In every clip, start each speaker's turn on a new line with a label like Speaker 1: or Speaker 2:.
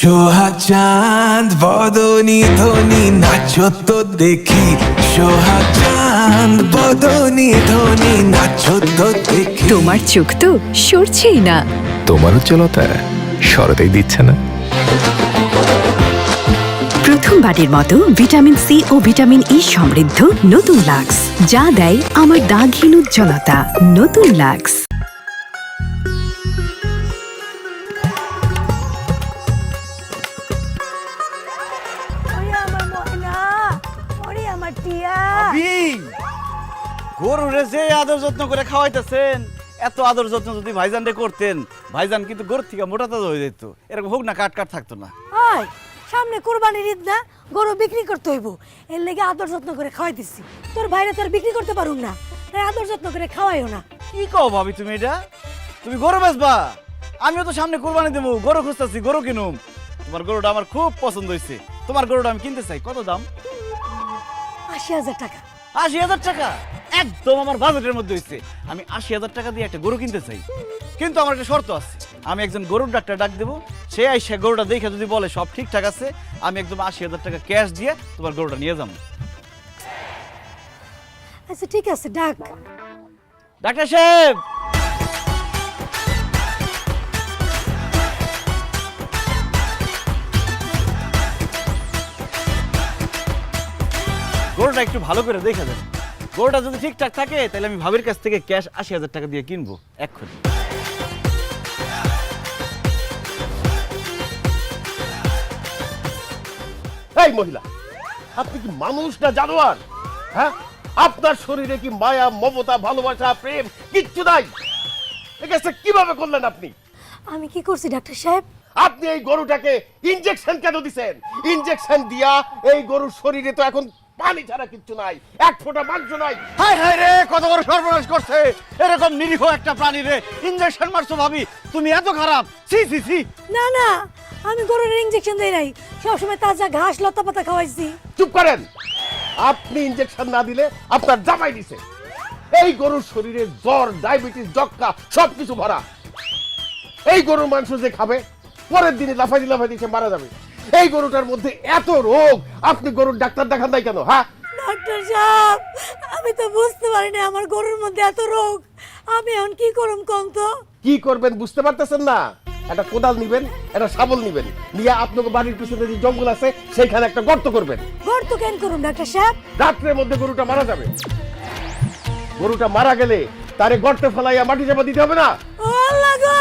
Speaker 1: সোহাগ চাঁদ বদনী ধ্বনি নাচো তো দেখি, সোহাগ চাঁদ বদনী ধ্বনি নাচো তো দেখি।
Speaker 2: তোমার চোখ তো সরছেই না।
Speaker 3: তোমার উজ্জ্বলতা সরতেই দিচ্ছে না।
Speaker 2: প্রথমবারের মতো ভিটামিন সি ও ভিটামিন ই সমৃদ্ধ নতুন লাক্স, যা দেয় আমার দাগহীন উজ্জ্বলতা। নতুন লাক্স।
Speaker 4: গরুরে যে আদর যত্ন করে খাওয়াইতেছেন, এত আদর যত্ন যদি ভাইজান রে করতেন, ভাইজান কিন্তু গরুর থেকে মোটা তাজা হয়ে যেত। এরকম হোক না, কাট কাট থাকতো না।
Speaker 5: হাই, সামনে কুরবানির ঈদ না, গরু বিক্রি করতে হইব, এর লেগে আদর যত্ন করে খাওয়াই দিচ্ছি। তোর বাইরে তোর বিক্রি করতে পারুম না, তাই আদর যত্ন করে খাওয়াইও না।
Speaker 4: কি কও ভাবি তুমি এটা? তুমি গরু বেচবা? আমিও তো সামনে কুরবানি দেবো, গরু খুঁজতেছি, গরু কিনুম। তোমার গরুটা আমার খুব পছন্দ হয়েছে, তোমার গরুটা আমি কিনতে চাই। কত দাম?
Speaker 5: ৮০,০০০ টাকা।
Speaker 4: ৮০,০০০ টাকা? একদম আমার বাজেটের মধ্যে হয়েছে। আমি ৮০,০০০ টাকা দিয়ে একটা গরু কিনতে চাই, কিন্তু আমার একটা শর্ত আছে। আমি একজন গরুর ডাক্তার ডাক দেবো, সে আইসা গরুটা দেখে যদি বলে সব ঠিকঠাক আছে, আমি একদম ৮০,০০০ টাকা ক্যাশ দিয়ে তোমার গরুটা নিয়ে যাবো।
Speaker 5: আচ্ছা ঠিক আছে, ডাক।
Speaker 4: ডাক্তার সাহেব, গরুটা একটু ভালো করে দেখে দেন। গরুটা যদি ঠিকঠাক থাকে তাহলে আমি ভাবির কাছ থেকে ক্যাশ ৮০,০০০ টাকা দিয়ে কিনবো এক্ষুনি।
Speaker 6: এই মহিলা, আপনি কি মানুষ না জানোয়ার? হ্যাঁ, আপনার শরীরে কি মায়া, মমতা, ভালোবাসা, প্রেম কিচ্ছু নাই? একাজটা কিভাবে করলেন আপনি?
Speaker 5: আমি কি করছি ডাক্তার সাহেব?
Speaker 6: আপনি এই গরুটাকে ইনজেকশন কেন দিছেন? ইনজেকশন দিয়া এই গরুর শরীরে তো এখন পানি ছাড়া কিচ্ছু নাই, এক ফোঁটা মাংস নাই।
Speaker 4: হায় হায় রে, কত বড় সর্বনাশ করছে! এরকম নিরীহ একটা প্রাণী রে ইনজেকশন মারছো ভাবি? তুমি এত খারাপ! সি সি সি!
Speaker 5: না না, আমি গরুর ইনজেকশন দেই নাই, সবসময় তাজা ঘাস লতা পাতা খাওয়াইছি।
Speaker 6: চুপ করেন! আপনি ইনজেকশন না দিলে আপনার জামাই দিছে। এই গরুর শরীরে জ্বর, ডায়াবেটিস, যক্কা সবকিছু ভরা। এই গরুর মাংস যে খাবে পরের দিনে লাফাই লাফাই সে মারা যাবে। এই গরুটার মধ্যে এত রোগ, আপনি গরুর ডাক্তার দেখান নাই কেন? হ্যাঁ
Speaker 5: ডাক্তার সাহেব, আমি তো বুঝতে পারিনি আমার গরুর মধ্যে এত রোগ। আমি এখন কি করুম কোন তো?
Speaker 6: কি করবেন বুঝতে পারতেছেন না? একটা কোদাল নিবেন, একটা শাবল নিবেন, নিয়ে আপনাকে বাড়ির পিছনে যে জঙ্গল আছে সেখানে একটা গর্ত করবেন।
Speaker 5: গর্ত কেন করুম ডাক্তার সাহেব?
Speaker 6: রাত্রের মধ্যে গরুটা মারা যাবে। গরুটা মারা গেলে তারে গর্তে ফেলাইয়া মাটি চাপা দিতে হবে না?
Speaker 5: ও আল্লাহ গো,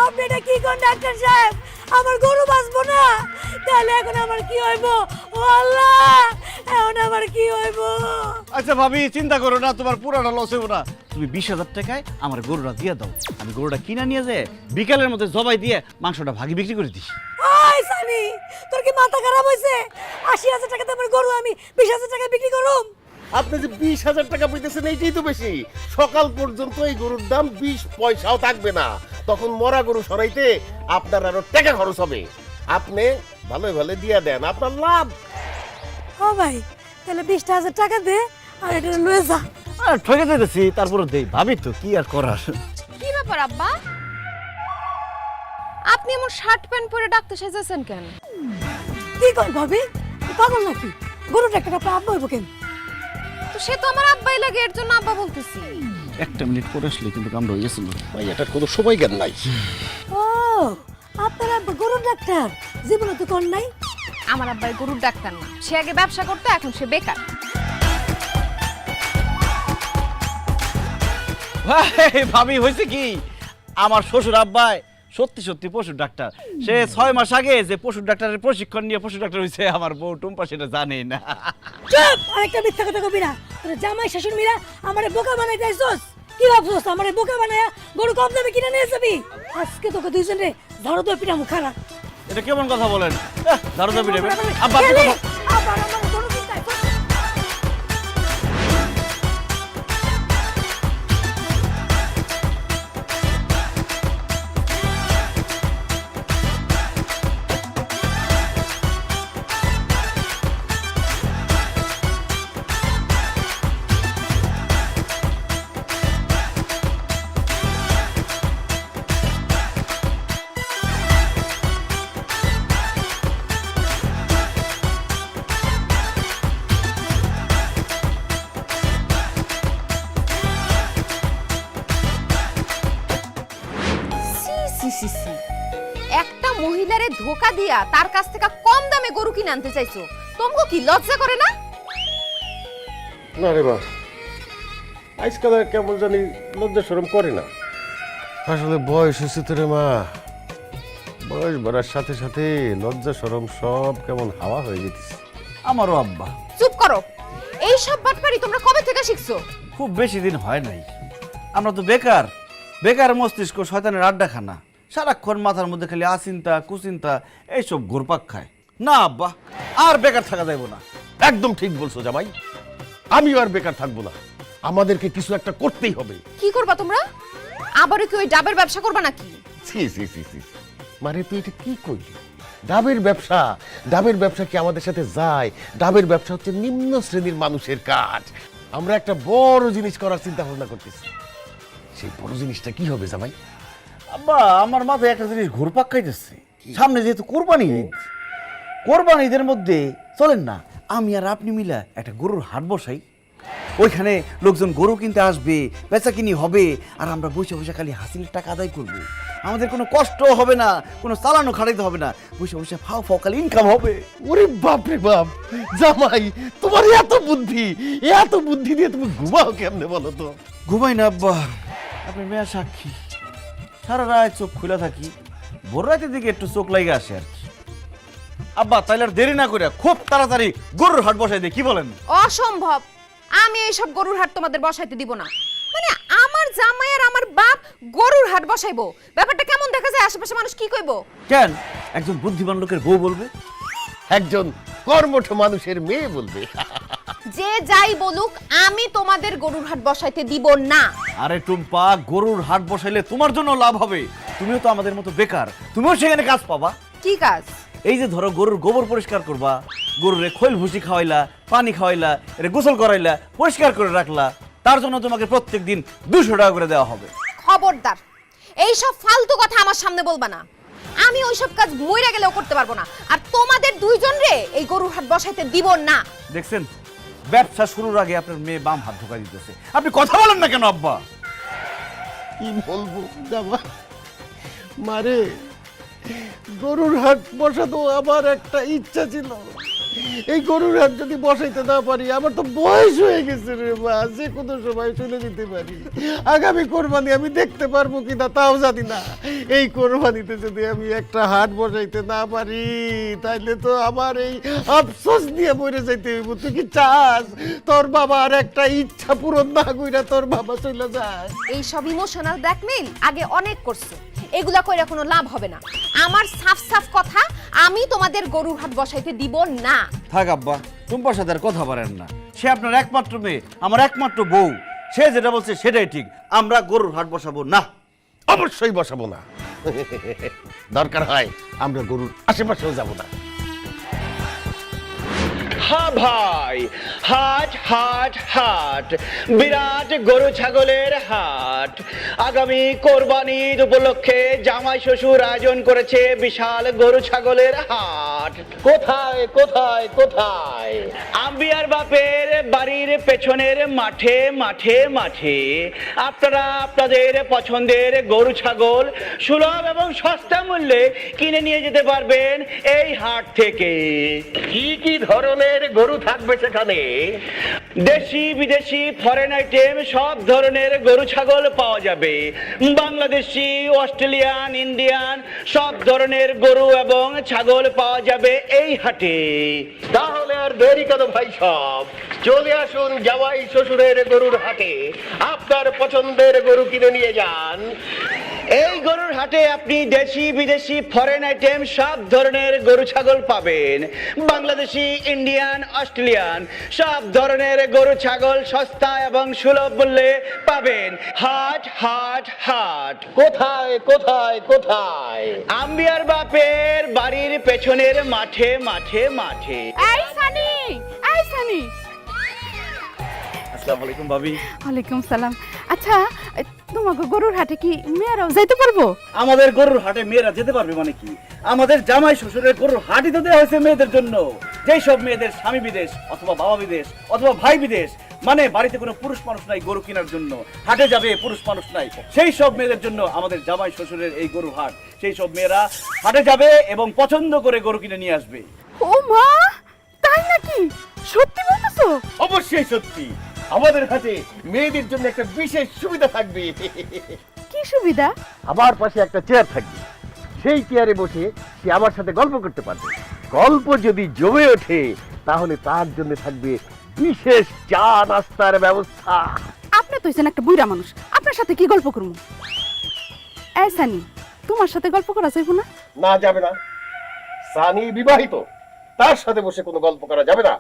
Speaker 5: আপনি এটা কি কোন ডাক্তার সাহেব? আমার গরু বাঁচবো না, তাহলে এখন আমার কি হইব? ও আল্লাহ, এখন আমার কি হইব?
Speaker 4: আচ্ছা ভাবি, চিন্তা করো না, তোমার পুরাটা লস হইব না। তুমি ২০,০০০ টাকায় আমার গরুটা দিয়ে দাও, আমি গরুটা কিনা নিয়ে যায় বিকালের মধ্যে জবাই দিয়ে মাংসটা ভাগি বিক্রি করে দিস।
Speaker 5: ওই সানি, তোর কি মাথা খারাপ হইছে? ৮০,০০০ টাকাতে আমার গরু আমি ২০,০০০ টাকায় বিক্রি করুম?
Speaker 6: আপনি যে ২০,০০০ টাকা পেতেছেন এইটাই তো বেশি। সকাল পর্যন্ত এই গরুর দাম ২০ পয়সাও থাকবে না, তখন মরা গরু সরাইতে আপনার আরো টাকা খরচ হবে। আপনি ভালো ভালো দিয়ে দেন, আপনার লাভ।
Speaker 5: ও ভাই, তাহলে ২০,০০০ টাকা দে আর এটা লয়ে যা।
Speaker 4: আর ঠকে দিতেছি, তারপরে দেই। ভাবি তো কি আর করার।
Speaker 7: কি ব্যাপার আব্বা, আপনি এমন শার্ট প্যান্ট পরে ডাক্তার সেজেছেন কেন?
Speaker 5: কি কর ভাবি, পাগল নাকি? গরু ডাক্তার আপনার আব্বা হইব কেন?
Speaker 7: তো সে তো আমার আব্বাই লাগে, এর জন্য আব্বা বলতেছি।
Speaker 4: একটা মিনিট পরে আসলে কিন্তু কামড় হয়ে গেছিল।
Speaker 6: ভাই এটার কোনো সময় জ্ঞান নাই।
Speaker 5: ও, আপনার আব্বা গরু ডাক্তার? জীবনে তো কোন নাই।
Speaker 7: আমার আব্বাই গরুর ডাক্তার না, সে আগে ব্যবসা করতে, এখন সে বেকার।
Speaker 4: ভাবি হয়েছে কি, আমার শ্বশুর আব্বাই সত্যি সত্যি পশুর ডাক্তার। সে ৬ মাস আগে যে পশুর ডাক্তারের প্রশিক্ষণ নিয়ে পশু ডাক্তার হয়েছে, আমার বউ টুম্পা সেটা জানে না।
Speaker 5: চুপ, আরেকটা মিথ্যা কথা কবি না। তোর জামাই শাশুড়ি মিরা আমারে বোকা বানাই যাইছস। কি ভাবছস আমারে বোকা বানায়া গরু কম দামে কিনে নিয়ে যাবি? আজকে তোকে দুইজনে ঝাড়ু দিয়ে পিটা মুখারা।
Speaker 4: এটা কেমন কথা বলেন? ধারো দাবি নেবে আব্বা।
Speaker 5: আবার আমার গরু কিনতে
Speaker 7: মহিলারে ধোকা দিয়া তার কাছ থেকে কম দামে গরু কিনে আনতে চাইছো, তোমাকে কি লজ্জা করে না?
Speaker 6: না রে মা, আজকাল আর কেমন জানি লজ্জা শরম করে না। আসলে বয়স হয়েছে তো রে মা, বয়স বাড়ার সাথে সাথে লজ্জা শরম সব কেমন হাওয়া হয়ে যেতেছে।
Speaker 4: আমারও আব্বা।
Speaker 7: চুপ করো, এই সব বাটপারি তোমরা কবে থেকে শিখছো?
Speaker 4: খুব বেশি দিন হয় নাই। আমরা তো বেকার, বেকার মস্তিষ্ক শয়তানের আড্ডাখানা। সারাক্ষণ মাথার মধ্যে খালি আচিন্তা কুচিন্তা এইসব ঘুরপাক খায়। না আব্বা, আর বেকার থাকা যাইব না।
Speaker 6: একদম ঠিক বলছো জামাই, আমিও আর বেকার থাকবো না, আমাদেরকে কিছু একটা করতেই হবে।
Speaker 7: কি করবা তোমরা? আবারও কি ওই ডাবের ব্যবসা করবা নাকি?
Speaker 6: সি সি সি সি, মানে তুই এটা কি করলি? ডাবের ব্যবসা? ডাবের ব্যবসা কি আমাদের সাথে যায়? ডাবের ব্যবসা হচ্ছে নিম্ন শ্রেণীর মানুষের কাজ। আমরা একটা বড় জিনিস করার চিন্তা ভাবনা করতেছি। সেই বড় জিনিসটা কি হবে জামাই?
Speaker 4: আব্বা, আমার মাথায় একটা জিনিস ঘুরপাক খাইতেছে। সামনে যেহেতু কোরবানি ঈদ, কোরবানি ঈদের মধ্যে চলেন না আমি আর আপনি মিলা একটা গরুর হাট বসাই। ওইখানে লোকজন গরু কিনতে আসবে, বেচা কিনি হবে, আর আমরা বসে বসে খালি হাসিলের টাকা আদায় করবো। আমাদের কোনো কষ্ট হবে না, কোনো চালানো খাটাইতে হবে না, বসে বসে ফাও ফাও খালি ইনকাম হবে।
Speaker 6: ওরে বাপ রে বাপ, জামাই তোমার এত বুদ্ধি, এত বুদ্ধি দিয়ে তুমি ঘুমাও কেমনে বলো তো?
Speaker 4: ঘুমাই না আব্বা, আপনি মেয়া সাক্ষী। সারা রাত চোখ খুলে থাকি, ভোর রাতের দিকে একটু চোখ লাগে আসে আর কি। আব্বা, তাইলে আর দেরি না করে খুব তাড়াতাড়ি গরুর হাট বসাই দিয়ে কি বলেন?
Speaker 7: অসম্ভব, আমি এইসব গরুর হাট তোমাদের বসাইতে দিব না। মানে আমার জামাই আর আমার বাপ গরুর হাট বসাইবো, ব্যাপারটা কেমন দেখা যায়? আশেপাশে মানুষ কি কইবো?
Speaker 4: কেন একজন বুদ্ধিমান লোকের বউ বলবে?
Speaker 6: একজন কর্মঠ মানুষের মেয়ে বলবে।
Speaker 7: যে যাই বলুক, আমি তোমাদের গরুর হাট বসাইতে দিব না।
Speaker 4: আরে টুম্পা, গরুর হাট বসাইলে তোমার জন্য লাভ হবে। তুমিও তো আমাদের মতো বেকার, তুমিও সেখানে কাজ পাবা।
Speaker 7: কি কাজ?
Speaker 4: এই যে ধরো গরুর গোবর পরিষ্কার করবা, গরুরে খৈল ভুসি খাওয়াইলা, পানি খাওয়াইলা, এর গোসল করাইলা, পরিষ্কার করে রাখলা, তার জন্য তোমাকে প্রত্যেক দিন 200 টাকা করে দেওয়া হবে।
Speaker 7: খবরদার, এইসব ফালতু কথা আমার সামনে বলবা না। আমি ওইসব কাজ মইরা গেলেও করতে পারবো না, আর তোমাদের দুইজন রে এই গরুর হাট বসাইতে দিব না।
Speaker 4: দেখছেন, ব্যবসা শুরুর আগে আপনার মেয়ে বাম হাত ঢোকা দিতেছে। আপনি কথা বলেন না কেন আব্বা?
Speaker 6: কি বলবো জামাই, মারে গরুর হাট বসাতো আমার একটা ইচ্ছা ছিল। এই গরুর হাট যদি বসাইতে না পারি, আমার তো বয়স হয়ে গেছে রে মা, যে কোনো সময় চলে যেতে পারি। আগামী কোরবানি আমি দেখতে পারবো কিনা তাও জানি না। এই কোরবানিতে যদি আমি একটা হাট বসাইতে না পারি, তাইলে তো আমার এই আফসোস নিয়ে মরে যাইতে হইব। তুই কি চাস তোর বাবা আর একটা ইচ্ছা পূরণ না কইরা তোর বাবা চলে যায়?
Speaker 7: এই সব ইমোশনাল ব্ল্যাকমেইল আগে অনেক করছো, এগুলা কইরা কোনো লাভ হবে না। আমার সাফ সাফ কথা, আমি তোমাদের গরুর হাট বসাইতে দিব না।
Speaker 4: থাক আব্বা, টুম্পার সাথে আর কথা বলেন না। সে আপনার একমাত্র মেয়ে, আমার একমাত্র বউ। সে যেটা বলছে সেটাই ঠিক। আমরা গরুর হাট বসাবো না।
Speaker 6: অবশ্যই বসাবো না। দরকার হয় আমরা গরুর আশেপাশেও যাব না।
Speaker 8: হ্যাঁ ভাই, হাট হাট হাট, বিরাট গরু ছাগলের হাট। আগামী কোরবানির উপলক্ষে জামাই শ্বশুর আয়োজন করেছে বিশাল গরু ছাগলের হাট।
Speaker 6: কোথায় কোথায় কোথায়?
Speaker 8: আম্বিয়ার বাপের বাড়ির পেছনের মাঠে মাঠে মাঠে। আপনারা আপনাদের পছন্দের গরু ছাগল সুলভ এবং সস্তা মূল্যে কিনে নিয়ে যেতে পারবেন এই হাট থেকে।
Speaker 6: কি কি ধরনের গরু থাকবে সেখানে?
Speaker 8: দেশি বিদেশি ফরেন আইটেম সব ধরনের গরু ছাগল পাওয়া যাবে। বাংলাদেশি, অস্ট্রেলিয়ান, ইন্ডিয়ান সব ধরনের গরু এবং ছাগল পাওয়া যাবে এই হাটে।
Speaker 6: তাহলে আর দেরি কেন ভাই, সব চলে আসুন জামাই শ্বশুরের গরুর হাটে। আপনার পছন্দের গরু কিনে নিয়ে যান।
Speaker 8: এই গরুর হাটে আপনি দেশি বিদেশি ফরেন আইটেম সব ধরনের গরু ছাগল পাবেন। বাংলাদেশি, ইন্ডিয়ান, অস্ট্রেলিয়ান সব ধরনের গরু ছাগল সস্তা এবং সুলভ মূল্যে পাবেন। হাট হাট হাট।
Speaker 6: কোথায় কোথায় কোথায়?
Speaker 8: আম্বিয়ার বাপের বাড়ির পেছনের মাঠে মাঠে মাঠে।
Speaker 7: এই সানি, এই সানি।
Speaker 4: আসসালামু আলাইকুম ভাবি।
Speaker 9: ওয়ালাইকুম সালাম। আচ্ছা, তোমাকে গরুর হাটে কি মেয়েরাও যাইতে পারবো?
Speaker 4: আমাদের গরুর হাটে মেয়েরা যেতে পারবে মানে কি? আমাদের জামাই শ্বশুরের গরুর হাটই তো দেওয়া হয়েছে মেয়েদের জন্য। যেই সব মেয়েদের স্বামী বিদেশ অথবা বাবা বিদেশ অথবা ভাই বিদেশ, মানে বাড়িতে কোনো পুরুষ মানুষ নাই গরু কেনার জন্য, হাটে যাবে পুরুষ মানুষ নাই, সেই সব মেয়েদের জন্য আমাদের জামাই শ্বশুরের এই গরু হাট। সেই সব মেয়েরা হাটে যাবে এবং পছন্দ করে গরু কিনে নিয়ে আসবে।
Speaker 9: ও মা, তাই নাকি? সত্যি বলতেছো?
Speaker 6: অবশ্যই সত্যি। আমাদের হাতে মেয়েদের জন্য একটা বিশেষ সুবিধা থাকবে।
Speaker 9: কি সুবিধা?
Speaker 6: আমার পাশে একটা চেয়ার থাকবে, সেই চেয়ারে বসে সে আমার সাথে গল্প করতে পারবে। গল্প যদি জমে ওঠে তাহলে তার জন্য থাকবে বিশেষ চা নাস্তার ব্যবস্থা।
Speaker 9: আপনি তো হইছেন একটা বুইড়া মানুষ, আপনার সাথে কি গল্প করবো? এই সানি, তোমার সাথে গল্প করা যাইব না?
Speaker 6: না, যাবে না। সানি বিবাহিত, তার সাথে বসে কোনো গল্প করা যাবে না।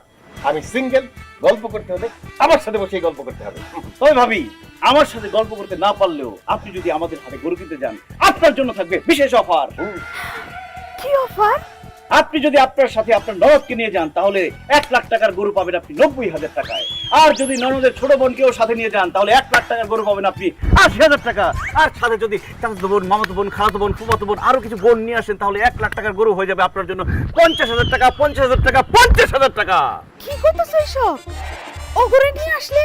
Speaker 6: আমি সিঙ্গেল, গল্প করতে হলে আমার সাথে বসে গল্প করতে হবে।
Speaker 4: তবে ভাবি, আমার সাথে গল্প করতে না পারলেও আপনি যদি আমাদের হাটে গরু কিনতে যান, আপনার জন্য থাকবে বিশেষ অফার।
Speaker 9: কি অফার?
Speaker 4: আপনি যদি আপনার সাথে আপনার ননদকে নিয়ে যান তাহলে 1 লাখ টাকার গরু পাবেন আপনি 90,000 টাকায়। আর যদি ননদের ছোট বোনকেও সাথে নিয়ে যান তাহলে 1 লাখ টাকার গরু পাবেন আপনি 80,000 টাকা। আর সাথে যদি চাচাতো বোন, মামাতো বোন, খালাতো বোন, ফুফাতো বোন আরো কিছু বোন নিয়ে আসেন তাহলে 1 লাখ টাকার গরু হয়ে যাবে আপনার জন্য 50,000 টাকা, 50,000 টাকা, 50,000 টাকা।
Speaker 9: কি করতেছো এসব? ও গরু নিয়ে আসলে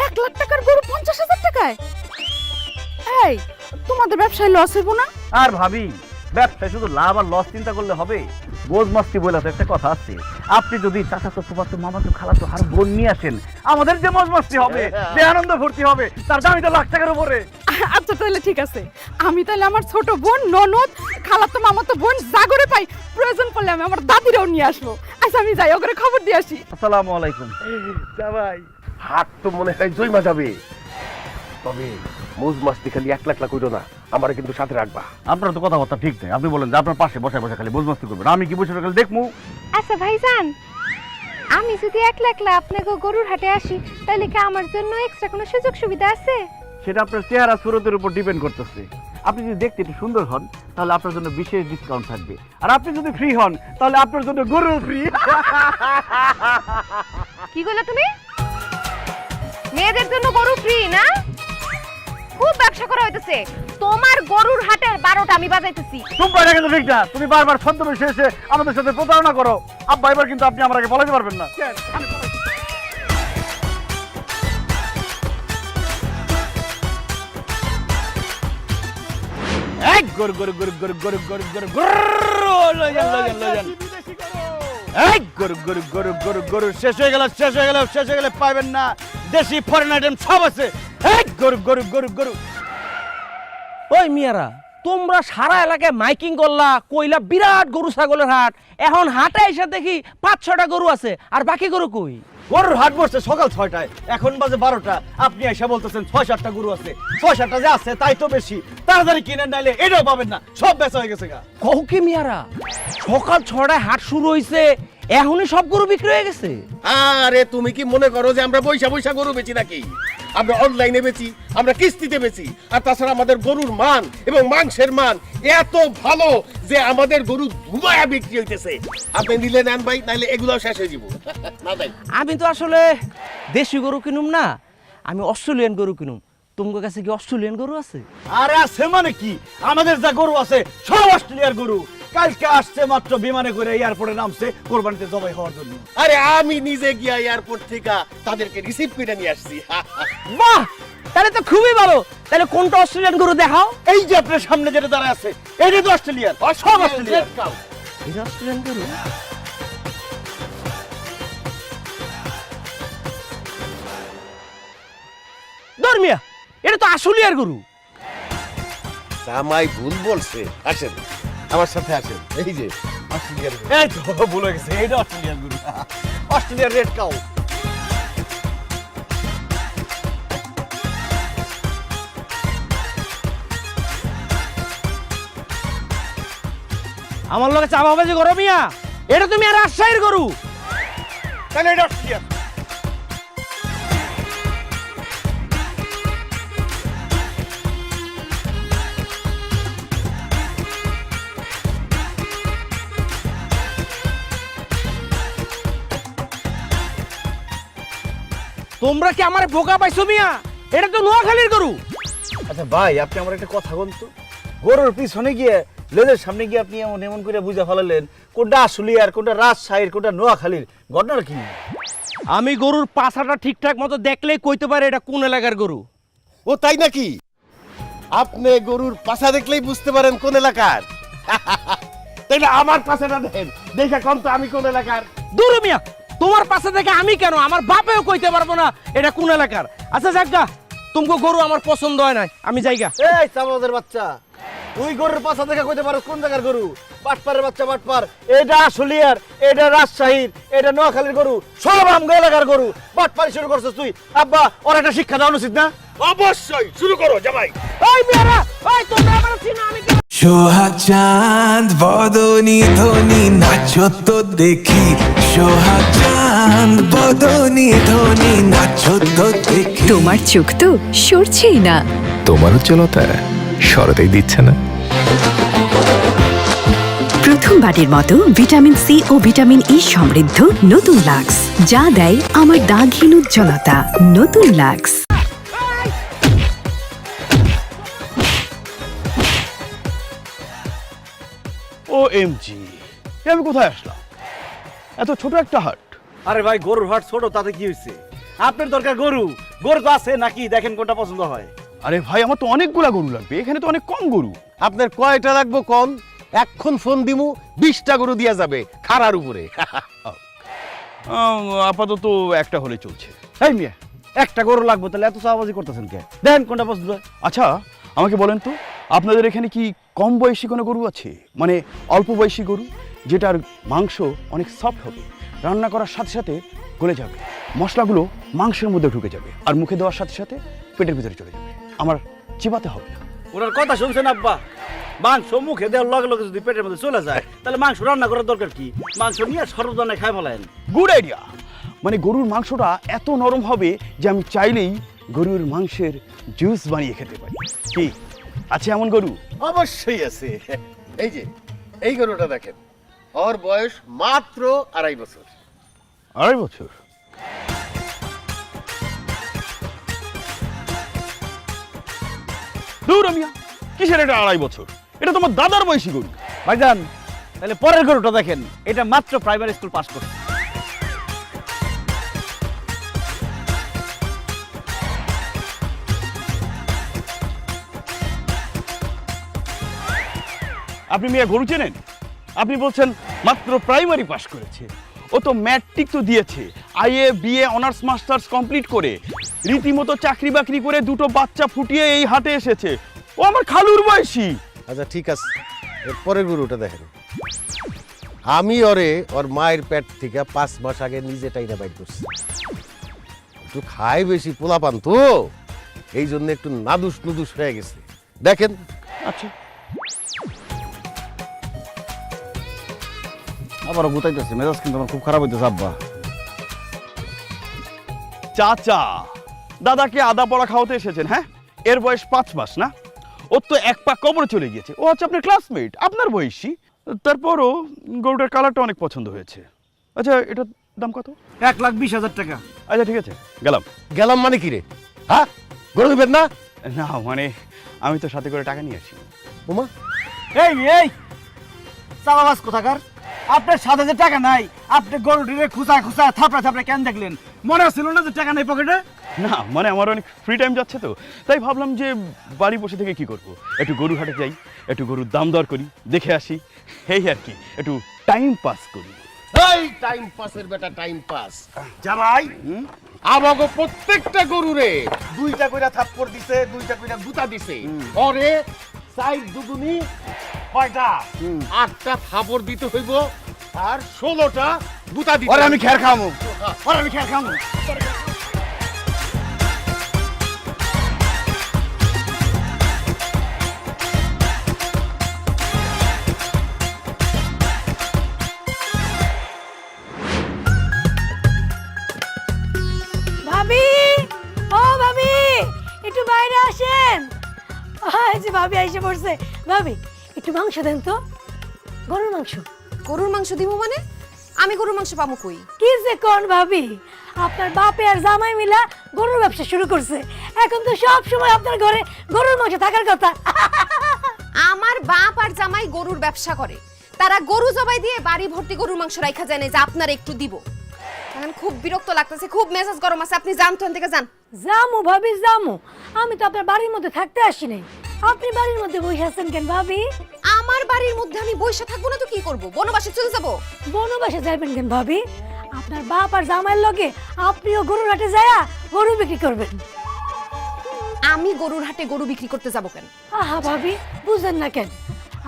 Speaker 9: 1 লাখ টাকার গরু 50,000 টাকায়? এই, তোমাদের ব্যবসায় লস হইব না?
Speaker 4: আর ভাবি, ব্যবসায় শুধু লাভ আর লস চিন্তা করলে হবে? বোঝ মাস্তি বলে তো একটা কথা আছে, আপনি যদি চাচাতো, ফুফাতো, মামাতো, খালাতো আর বোন নিয়ে আসেন, আমাদের যে মজ মাস্তি হবে, যে আনন্দ ফুর্তি হবে, তার দামই তো লাখ টাকার উপরে।
Speaker 9: আচ্ছা তাহলে ঠিক আছে, আমি তাহলে আমার ছোট বোন, ননদ, খালাতো, মামাতো বোন জাগরে পাই, প্রয়োজন পড়লে আমি আমার দাদিরাও নিয়ে আসবো। আচ্ছা আমি যাই, ওকে খবর দিয়ে আসি।
Speaker 4: আসসালামু আলাইকুম।
Speaker 6: ভাই, হাট তো মনে হয় জয়মা যাবে। তবে মোজ মাস্তি খালি 1 লাখ কইরো না, আমার কিন্তু সাথে রাখবা।
Speaker 4: আপনার তো কথাবার্তা ঠিক নেই। আপনি বলেন যে আপনার পাশে বসে বসে খালি বোঝ মাস্তি করবেন, আমি কি বসে খালি দেখবো?
Speaker 7: আচ্ছা ভাইজান, আমি যদি একলা একলা আপনাকে গরুর হাটে আসি তাহলে কি আমার জন্য এক্সট্রা কোনো সুযোগ সুবিধা আছে?
Speaker 4: সেটা আপনার চেহারা সুরতের উপর ডিপেন্ড করতেছে। আপনি যদি দেখতে একটু সুন্দর হন তাহলে আপনার জন্য বিশেষ ডিসকাউন্ট থাকবে, আর আপনি যদি ফ্রি হন তাহলে আপনার জন্য গরু ফ্রি।
Speaker 7: কি বললে তুমি? মেয়েদের জন্য গরু ফ্রি না? খুব ব্যবসা করা হইতেছে। তোমার গরুর হাটের 12টা আমি বাজাইতেছি।
Speaker 4: তুমি এটা কিন্তু ঠিক না। তুমি বারবার ছদ্মবেশে এসে আমাদের সাথে প্রতারণা করো। আব্বা, এবার কিন্তু আপনি আমাকে বলাতে পারবেন না। এক গরু গরু গরু গরু গরু গরু গরু গরু লজান লজান লজান। এক গরু গরু গরু গরু গরু শেষ হয়ে গেল, শেষ হয়ে গেল, শেষ হয়ে গেলে পাইবেন না। দেশি ফরেন আইটেম সব আছে। এক গরু গরু গরু গরু।
Speaker 10: ওই মিয়ারা, তোমরা সারা এলাকায় মাইকিং করলা, কইলা বিরাট গরু ছাগলের হাট, এখন হাটে এসে দেখি 5-6টা গরু আছে, আর বাকি গরু কই?
Speaker 4: গরুর হাট বসছে সকাল 6টায়, এখন বাজে 12টা। আপনি এসে বলতেছেন 6-7টা গরু আছে। 6-7টা যে আছে তাই তো বেশি। তাড়াতাড়ি কিনে নাইলে এটাও পাবেন না, সব বেচা হয়ে গেছে গা।
Speaker 10: কও কি মিয়ারা, সকাল 6টায় হাট শুরু হইছে, এখনই সব গরু বিক্রি হয়ে গেছে?
Speaker 6: আরে তুমি কি মনে করো যে আমরা পয়সা পয়সা গরু বেচি নাকি? আমরা অনলাইনে বেচি, আমরা কিস্তিতে বেচি। আর তাছাড়া আমাদের গরুর মান এবং মাংসের মান এত ভালো যে আমাদের গরু ধুমায়া বিক্রি হইতেছে। আপনি নিলে নেন ভাই, নাইলে এগুলো শেষ হয়ে যাব। না ভাই,
Speaker 10: আমি তো আসলে দেশি গরু কিনুম না, আমি অস্ট্রেলিয়ান গরু কিনুম। তোমার কাছে কি অস্ট্রেলিয়ান গরু আছে?
Speaker 4: আরে আছে মানে কি, আমাদের যা গরু আছে সব অস্ট্রেলিয়ার গরু। কালকে আসছে মাত্র বিমানে করে এয়ারপোর্টে নামছে কোরবানিতে জবাই হওয়ার জন্য।
Speaker 6: আরে আমি নিজে গিয়া এয়ারপোর্ট থেকে তাদেরকে রিসিভ করে নিয়ে আসছি।
Speaker 10: বাহ, তাহলে তো খুবই ভালো। তাহলে কোনটা অস্ট্রেলিয়ান গরু দেখাও?
Speaker 4: এই যে আপনার সামনে যেটা দাঁড়ায় আছে, এটা তো অস্ট্রেলিয়ার, সব অস্ট্রেলিয়ার।
Speaker 10: এটা অস্ট্রেলিয়ান গরু? ধর্মিয়া, এটা তো আসলিয়ার গরু।
Speaker 6: জামাই ভুল বলছে। আসেন আমার সাথে, আসেন। এই যে অস্ট্রেলিয়ার গরু।
Speaker 4: এই তো ভুলে গেছে, এইটা অস্ট্রেলিয়ার গরু, অস্ট্রেলিয়ার রেড কাউ।
Speaker 10: আমার লগে চাপাবাজি করো মিয়া, এটা তুমি আর রাজশাহীর গরু।
Speaker 4: তাহলে এটা অস্ট্রেলিয়ার।
Speaker 10: তোমরা কি আমার বোকা পাইছো মিয়া? এটা তো নোয়াখালীর গরু।
Speaker 4: আচ্ছা ভাই, আপনি আমার একটা কথা বলতো, গরুর পিছনে গিয়ে লেজের সামনে গিয়ে আপনি এমন এমন করে বুঝে ফেলালেন কোনটা আসলিয়ার, কোনটা রাজশাহীর, কোনটা নোয়াখালীর, ঘটনাটা কি?
Speaker 10: আমি গরুর পাছাটা ঠিকঠাক মতো দেখলেই কইতে পারে এটা কোন এলাকার গরু।
Speaker 6: ও তাই নাকি? আপনি গরুর পাছা দেখলেই বুঝতে পারেন কোন এলাকার? তাইলে আমার পাছাটা দেখেন, দেখে কোন তো আমি কোন এলাকার।
Speaker 10: দূর মিয়া, তোমার পাশে থেকে আমি কেন, আমার বাপেও কইতে পারবো না এটা কোন এলাকার। আচ্ছা যাজ্ঞা, তোমাকে গরু আমার পছন্দ হয় না, আমি যাইগা।
Speaker 4: এই চামাদের বাচ্চা, তুই গরুর পাছা দেখে কইতে পারো কোন জায়গার গরু? বাটপারের বাচ্চা বাটপার। এটা আশুলিয়ার, এটা রাজশাহীর, এটা নোয়াখালীর গরু, সব আমগো এলাকার গরু। বাটপারি শুরু করছিস তুই। আব্বা, ওর একটা শিক্ষা দেওয়া উচিত না?
Speaker 6: অবশ্যই শুরু করো জামাই।
Speaker 10: এই মিয়ারা, এই তোমরা আমার চিনো আমি কেন?
Speaker 1: সোহাগ চাঁদ বদনি ধ্বনি নাচো তো দেখি, সোহাগ চাঁদ বদনি ধ্বনি নাচো তো দেখি।
Speaker 2: তোমার চোখ তো সরছেই না।
Speaker 3: তোমার উজ্জ্বলতা সরতেই দিচ্ছে না।
Speaker 2: প্রথমবারের মতো ভিটামিন সি ও ভিটামিন ই সমৃদ্ধ নতুন লাক্স, যা দেয় আমার দাগহীন উজ্জ্বলতা। নতুন লাক্স।
Speaker 11: ও এমজি, আমি কোথায় আসলাম? এত ছোট একটা হাট।
Speaker 4: আরে ভাই, গরুর হাট ছোট, তাতে কি হয়েছে? আপনার দরকার গরু, গরু তো আছে নাকি? দেখেন কোনটা পছন্দ হয়।
Speaker 11: আরে ভাই, আমার তো অনেকগুলা গরু লাগবে, এখানে তো অনেক কম গরু।
Speaker 6: আপনার কয়টা লাগবো কোন? এখন ফোন দিমু, 20টা গরু দিয়া যাবে খাড়ার উপরে।
Speaker 11: আপাতত একটা হলে চলছে।
Speaker 4: এই মিয়া, একটা গরু লাগবে, তাহলে এত চাওয়াবাজি করতেছেন কে? দেখেন কোনটা পছন্দ হয়।
Speaker 11: আচ্ছা আমাকে বলেন তো, আপনাদের এখানে কি কম বয়সী কোনো গরু আছে? মানে অল্প বয়সী গরু, যেটার মাংস অনেক সফট হবে, রান্না করার সাথে সাথে গলে যাবে, মশলাগুলো মাংসের মধ্যে ঢুকে যাবে, আর মুখে দেওয়ার সাথে সাথে পেটের ভিতরে চলে যাবে, আমার চিবাতে হবে না।
Speaker 4: ওনার কথা শুনছেন আব্বা? মাংস মুখে দেওয়ার লগে লগে যদি পেটের মধ্যে চলে যায়, তাহলে মাংস রান্না করার দরকার কি? মাংস নিয়ে সর্বজনে খাই ফেলেন।
Speaker 11: Good idea. মানে গরুর মাংসটা এত নরম হবে যে আমি চাইলেই গরুর মাংসের জুস বানিয়ে খেতে পারি। কি আছে এমন গরু?
Speaker 6: অবশ্যই আছে। এই যে এই গরুটা দেখেন, ওর বয়স মাত্র 2.5 বছর।
Speaker 11: 2.5 বছর? দূর মিয়া, কিসের এটা 2.5 বছর? এটা তোমার দাদার বয়সী গরু।
Speaker 4: ভাইজান, তাহলে পরের গরুটা দেখেন, এটা মাত্র প্রাইমারি স্কুল পাস করছে।
Speaker 11: আপনি মিয়া গরু চেনেন? আপনি বলছেন মাত্র প্রাইমারি পাস করেছে। ও তো ম্যাট্রিক তো দিয়েছে, IA BA honours masters complete করে রীতিমতো চাকরি বাকরি করে 2টো বাচ্চা ফুটিয়ে এই হাটে এসেছে। ও আমার খালুর বয়সী।
Speaker 6: আচ্ছা ঠিক আছে, এর পরের গরুটা দেখেন। আমি ওর মায়ের পেট থেকে 5 মাস আগে নিজে টাইনা বাইর করছি। একটু খায় বেশি, পোলাপান তো, এই জন্য একটু নাদুস নুদুস হয়ে গেছে। দেখেন।
Speaker 11: আচ্ছা
Speaker 4: আবারও গুতাইতেছে, মেজাজ কিন্তু আমার খুব খারাপ হইতেছে আব্বা।
Speaker 11: চাচা দাদাকে আদা পড়া খাওয়াতে এসেছেন? হ্যাঁ, এর বয়স 5 মাস না? ওর তো এক পা কবরে চলে গিয়েছে। ও হচ্ছে আপনার ক্লাসমেট, আপনার বয়সী। তারপরও গরুটার কালারটা অনেক পছন্দ হয়েছে। আচ্ছা এটার দাম কত?
Speaker 4: 1,20,000 টাকা।
Speaker 11: আচ্ছা ঠিক আছে, গেলাম।
Speaker 6: গেলাম মানে কি রে? হ্যাঁ, গরু দিবেন না?
Speaker 11: না মানে আমি তো সাথে করে টাকা নিয়ে আসি।
Speaker 6: ওমা,
Speaker 4: এই চালাবাজ কোথাকার, আপনার সাথে যে টাকা নাই, আপনি গরুটিরে খুঁচা খুঁচা থাপড়া থাপড়া কেন দেখলেন? মনে ছিল না যে টাকা নেই পকেটে?
Speaker 11: না মানে আমার অনেক ফ্রি টাইম যাচ্ছে তো, তাই ভাবলাম যে বাড়ি বসে থেকে কি করব, একটু গরু হাটে যাই, একটু গরুর দাম দর করি, দেখে আসি, এই আর কি, একটু টাইম পাস করি।
Speaker 6: এই টাইম পাসের বেটা টাইম পাস। জামাই, আমাগো প্রত্যেকটা গরুরে 2টা কইরা থাপ্পড় দিছে, 2টা কইরা গুতা দিছে। ওরে সাইড দুগুনি কয়টা? 8টা থাপ্পড় দিতে হইব, আর 16টা গুতা দিতে।
Speaker 4: ওরে আমি খের খামু, ওরে আমি খের খামু।
Speaker 5: ভাবি, ও ভাবি, একটু বাইরে আসেন। এই যে ভাবি এসে পড়ছে। ভাবি, একটু মাংস দেন তো, গরুর মাংস।
Speaker 7: গরুর মাংস দিব মানে? আমি গরুর মাংস পাবো কই?
Speaker 5: কি যে কোন ভাবি, আপনার বাপে আর জামাই মিলা গরুর ব্যবসা শুরু করছে। এখন তো সব সময় আপনার ঘরে গরুর মাংস থাকার কথা।
Speaker 7: আমার বাপ আর জামাই গরুর ব্যবসা করে, তারা গরু জবাই দিয়ে বাড়ি ভর্তি গরুর মাংস রাইখা যায় না যে আপনার একটু দিব। এখন খুব বিরক্ত লাগতেছে, খুব মেজাজ গরম আছে, আপনি যান তো এখান থেকে যান।
Speaker 5: জামু ভাবি জামু, আমি তো আপনার বাড়ির মধ্যে থাকতে আসি নাই। আপনি বাড়ির মধ্যে বসে আছেন কেন ভাবি?
Speaker 7: আমার বাড়ির মধ্যে আমি বসে থাকবো না তো কি করব? বনবাসে চলে যাব।
Speaker 5: বনবাসে যাবেন কেন ভাবি? আপনার বাপ আর জামাইয়ের লগে আপনিও গরুর হাটে যায়া গরু বিক্রি করবেন।
Speaker 7: আমি গরুর হাটে গরু বিক্রি করতে যাব কেন?
Speaker 5: আহা ভাবি, বুঝেন না কেন?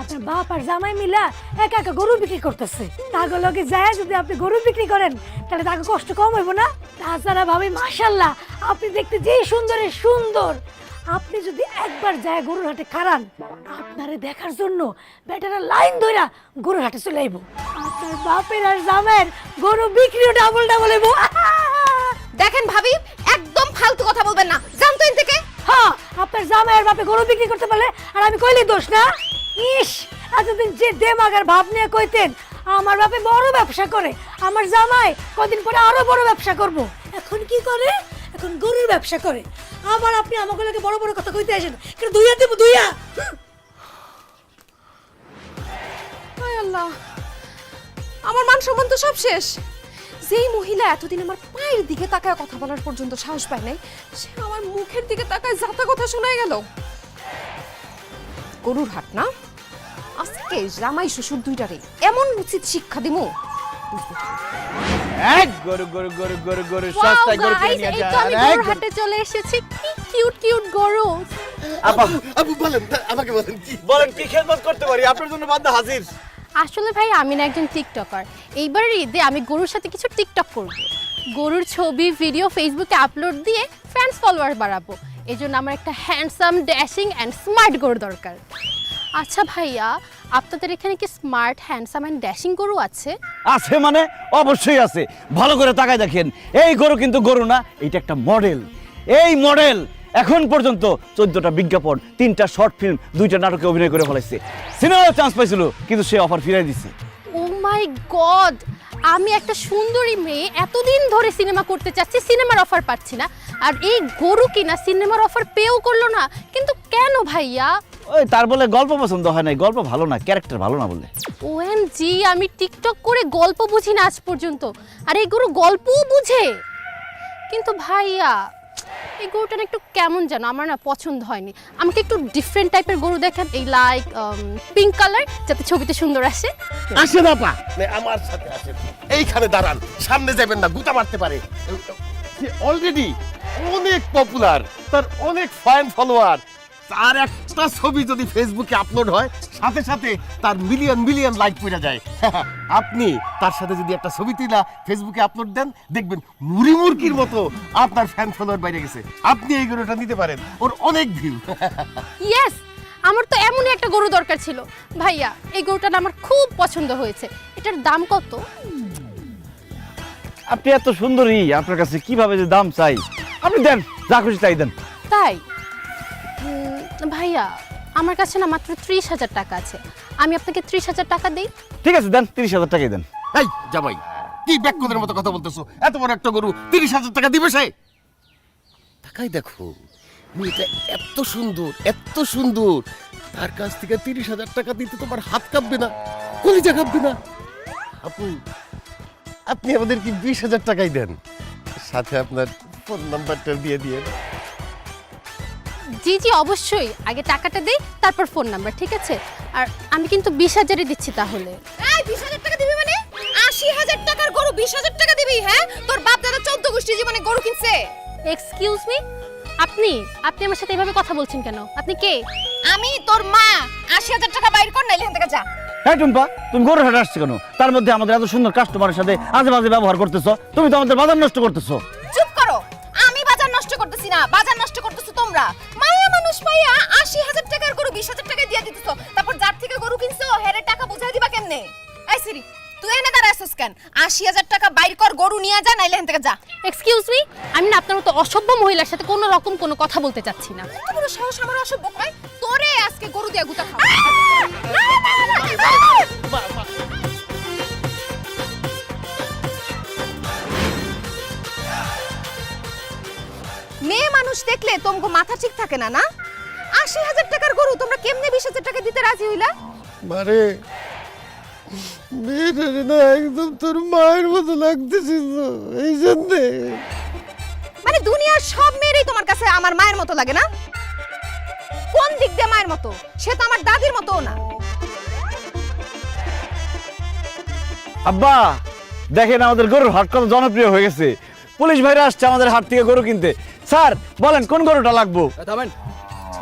Speaker 5: আপনার বাপ আর জামাই মিলা একা একা গরু বিক্রি করতেছে। তাগো লগে যায় যদি আপনি গরু বিক্রি করেন তাহলে তাকে কষ্ট কম হইব না? তাছাড়া ভাবি মাশাআল্লাহ, আপনি দেখতে যে সুন্দরে সুন্দর। আপনি যদি একবার যায় গরুর হাটে খারান, আপনারে দেখার জন্য বেটারা লাইন ধইরা গরুর হাটে চলে আইব। আপনার বাপের আর জামাইয়ের গরু বিক্রিও ডাবল ডাবল হইব।
Speaker 7: দেখেন ভাবি, একদম ফালতু কথা বলবেন না, যান তো এখান থেকে।
Speaker 5: হ্যাঁ, আপনার জামাইয়ের বাপে গরু বিক্রি করতে পারলে আর আমি কইলেই দোষ না? ইস, এতদিন যে দেমাগ আর ভাব নিয়ে কইতেন আমার বাপে বড় ব্যবসা করে, আমার জামাই কদিন পরে আরো বড় ব্যবসা করব। এখন কি করে? এখন গরুর ব্যবসা করে। আবার আপনি আমাকে লাগে বড় বড় কথা কইতে আসেন, কিন্তু দুইয়া দেব দুইয়া।
Speaker 7: হায় আল্লাহ, আমার মান সম্মান তো সব শেষ। যেই মহিলা এতদিন আমার পায়ের দিকে তাকায় কথা বলার পর্যন্ত সাহস পায় নাই, সে আমার মুখের দিকে তাকায় যাতা কথা শোনায় গেল। গরুর হাট না, আজকে জামাই শ্বশুর দুইটারে এমন উচিত শিক্ষা দিমু।
Speaker 4: এক গরু গরু গরু গরু গরু সস্তায় গরু কিনে নিয়ে যা।
Speaker 9: আমি গরুর হাটে চলে এসেছি, কি কিউট কিউট গরু।
Speaker 6: আপু বলেন, আমাকে বলেন কি
Speaker 4: বলেন কি খেদমত করতে পারি? আপনার জন্য বান্দা হাজির।
Speaker 9: আসলে ভাই আমি না একজন টিকটকার। এইবারের ঈদে আমি গরুর সাথে কিছু টিকটক করব। গরুর ছবি ভিডিও ফেসবুকে আপলোড দিয়ে ফ্যান্স ফলোয়ার বাড়াবো। এই জন্য আমার একটা হ্যান্ডসাম ড্যাশিং অ্যান্ড স্মার্ট গরু দরকার। আচ্ছা ভাইয়া, আপনাদের এখানে কি স্মার্ট হ্যান্ডসাম অ্যান্ড ড্যাশিং গরু আছে?
Speaker 4: আছে মানে অবশ্যই আছে। ভালো করে তাকায় দেখেন, এই গরু কিন্তু গরু না, এটা একটা মডেল। এই মডেল এখন পর্যন্ত 14টা বিজ্ঞাপন, 3টা শর্ট ফিল্ম, 2টা নাটকে অভিনয় করে ফেলাইছে। সিনেমার চান্স পাইছিল কিন্তু সে অফার ফিরাই দিছে।
Speaker 9: ও মাই গড, আমি একটা সুন্দরী মেয়ে এতদিন ধরে সিনেমা করতে চাচ্ছি, সিনেমার অফার পাচ্ছি না, আর এই গরু কিনা সিনেমার অফার পেও করলো না। কিন্তু কেন ভাইয়া?
Speaker 4: ওই তার বলে গল্প পছন্দ হয় নাই, গল্প ভালো না, ক্যারেক্টার ভালো না বলে।
Speaker 9: ওএমজি, আমি টিকটক করে গল্প বুঝি না আজ পর্যন্ত, আর এই গরু গল্পও বুঝে। কিন্তু ভাইয়া এই গরুটা না একটু কেমন যেন, আমার না পছন্দ হয়নি। আমাকে একটু ডিফারেন্ট টাইপের গরু দেখেন, এই লাইক পিঙ্ক কালার, যাতে ছবিতে সুন্দর আসে।
Speaker 6: আসে না পা, আমার সাথে আসেন, এইখানে দাঁড়ান, সামনে যাবেন না, গুতা মারতে পারে। অলরেডি অনেক পপুলার, তার অনেক ফ্যান ফলোয়ার। তার একটা ছবি যদি ফেসবুকে আপলোড হয়, সাথে সাথে তার মিলিয়ন মিলিয়ন লাইক পড়ে যায়। আপনি তার সাথে যদি একটা ছবি তুলা ফেসবুকে আপলোড দেন, দেখবেন মুড়ি মুরগির মতো আপনার ফ্যান ফলোয়ার বাইরে গেছে। আপনি এই গরুটা নিতে পারেন, ওর অনেক ভিউ।
Speaker 9: ইয়েস, আমার তো এমনই একটা গরু দরকার ছিল। ভাইয়া এই গরুটা না আমার খুব পছন্দ হয়েছে। এটার দাম কত?
Speaker 4: আপনি এত সুন্দরী, আপনার কাছে কিভাবে যে দাম চাই? আপনি দেন, যা খুশি তাই দেন।
Speaker 9: তাই? ভাইয়া আমার কাছে না মাত্র 30,000 টাকা আছে, আমি আপনাকে 30,000 টাকা দিই।
Speaker 4: ঠিক আছে দেন, 30,000 টাকাই দেন।
Speaker 6: এই জামাই, কি ব্যাককদের মতো কথা বলতেছো? এত বড় একটা গরু 30,000 টাকা দিবে সে? টাকাই দেখো, মেয়েটা এত সুন্দর, এত সুন্দর, তার কাছ থেকে 30,000 টাকা দিতে তোমার হাত কাঁপবে না, কলিজা কাঁপবে না? আপু, আপনি আমাদের কি 20,000 টাকাই দেন, সাথে আপনার ফোন নাম্বারটা দিয়ে দিয়ে।
Speaker 9: জি জি অবশ্যই, আগে টাকাটা দেই তারপর ফোন নাম্বার, ঠিক আছে? আর আমি কিন্তু 20,000-ই দিচ্ছি তাহলে।
Speaker 7: এই 20,000 টাকা দিবি মানে? 80,000 টাকার গরু 20,000 টাকা দিবি? হ্যাঁ, তোর বাপ দাদা 14 গোষ্ঠী জীবনে গরু কিনছে।
Speaker 9: এক্সকিউজ মি, আপনি আমার সাথে এভাবে কথা বলছেন কেন? আপনি কে?
Speaker 7: আমি তোর মা। 80,000 টাকা বাইর কর, নাইলে এখান থেকে যা।
Speaker 4: হ্যাঁ টুম্পা, তুমি গরুর হাটে আসছো কেন? তার মধ্যে আমাদের এত সুন্দর কাস্টমারের সাথে আজে বাজে ব্যবহার করতেছো। তুমি তো আমাদের বাজার নষ্ট করতেছো।
Speaker 7: চুপ করো, আমি বাজার নষ্ট করতেছি না, বাজার নষ্ট করতেছো তোমরা। মায়া মানুষ পাইয়া 80,000 টাকার গরু 20,000 টাকায় দিয়ে দিতেছো, তারপর যার থেকে গরু কিনছো হেরে টাকা বুঝাই দিবা কেমনে? এই সিরি, তুই এনে দাঁড়াছিস কেন? 80,000 টাকা বাইর কর, গরু নিয়ে যা, নাইলে এখান থেকে যা।
Speaker 9: এক্সকিউজ মি, আমি না আপনার মতো অসভ্য মহিলার সাথে কোনো রকম কোনো কথা বলতে চাচ্ছি না।
Speaker 7: এত বড় সাহস আমার অসভ্য হয়? তোরে আজকে গরু দিয়া গুতা খাও। মেয়ে মানুষ দেখলে তোমাকে মাথা ঠিক থাকে না, না? 80,000 টাকার গরু তোমরা কেমনে 20,000 টাকা দিতে রাজি হইলা?
Speaker 6: মারে, মেয়েটারে না একদম তোর মায়ের মতো লাগতেছিল, এই জন্যে।
Speaker 7: মানে দুনিয়ার সব মেয়েরই তোমার কাছে আমার মায়ের মতো লাগে না? কোন দিক দিয়ে মায়ের মতো? সে তো আমার দাদির মতোও না।
Speaker 4: আব্বা দেখেন আমাদের গরুর হাট কত জনপ্রিয় হয়ে গেছে, পুলিশ ভাইরা আসছে আমাদের হাট থেকে গরু কিনতে। স্যার বলেন কোন গরুটা লাগবো?
Speaker 11: থামেন,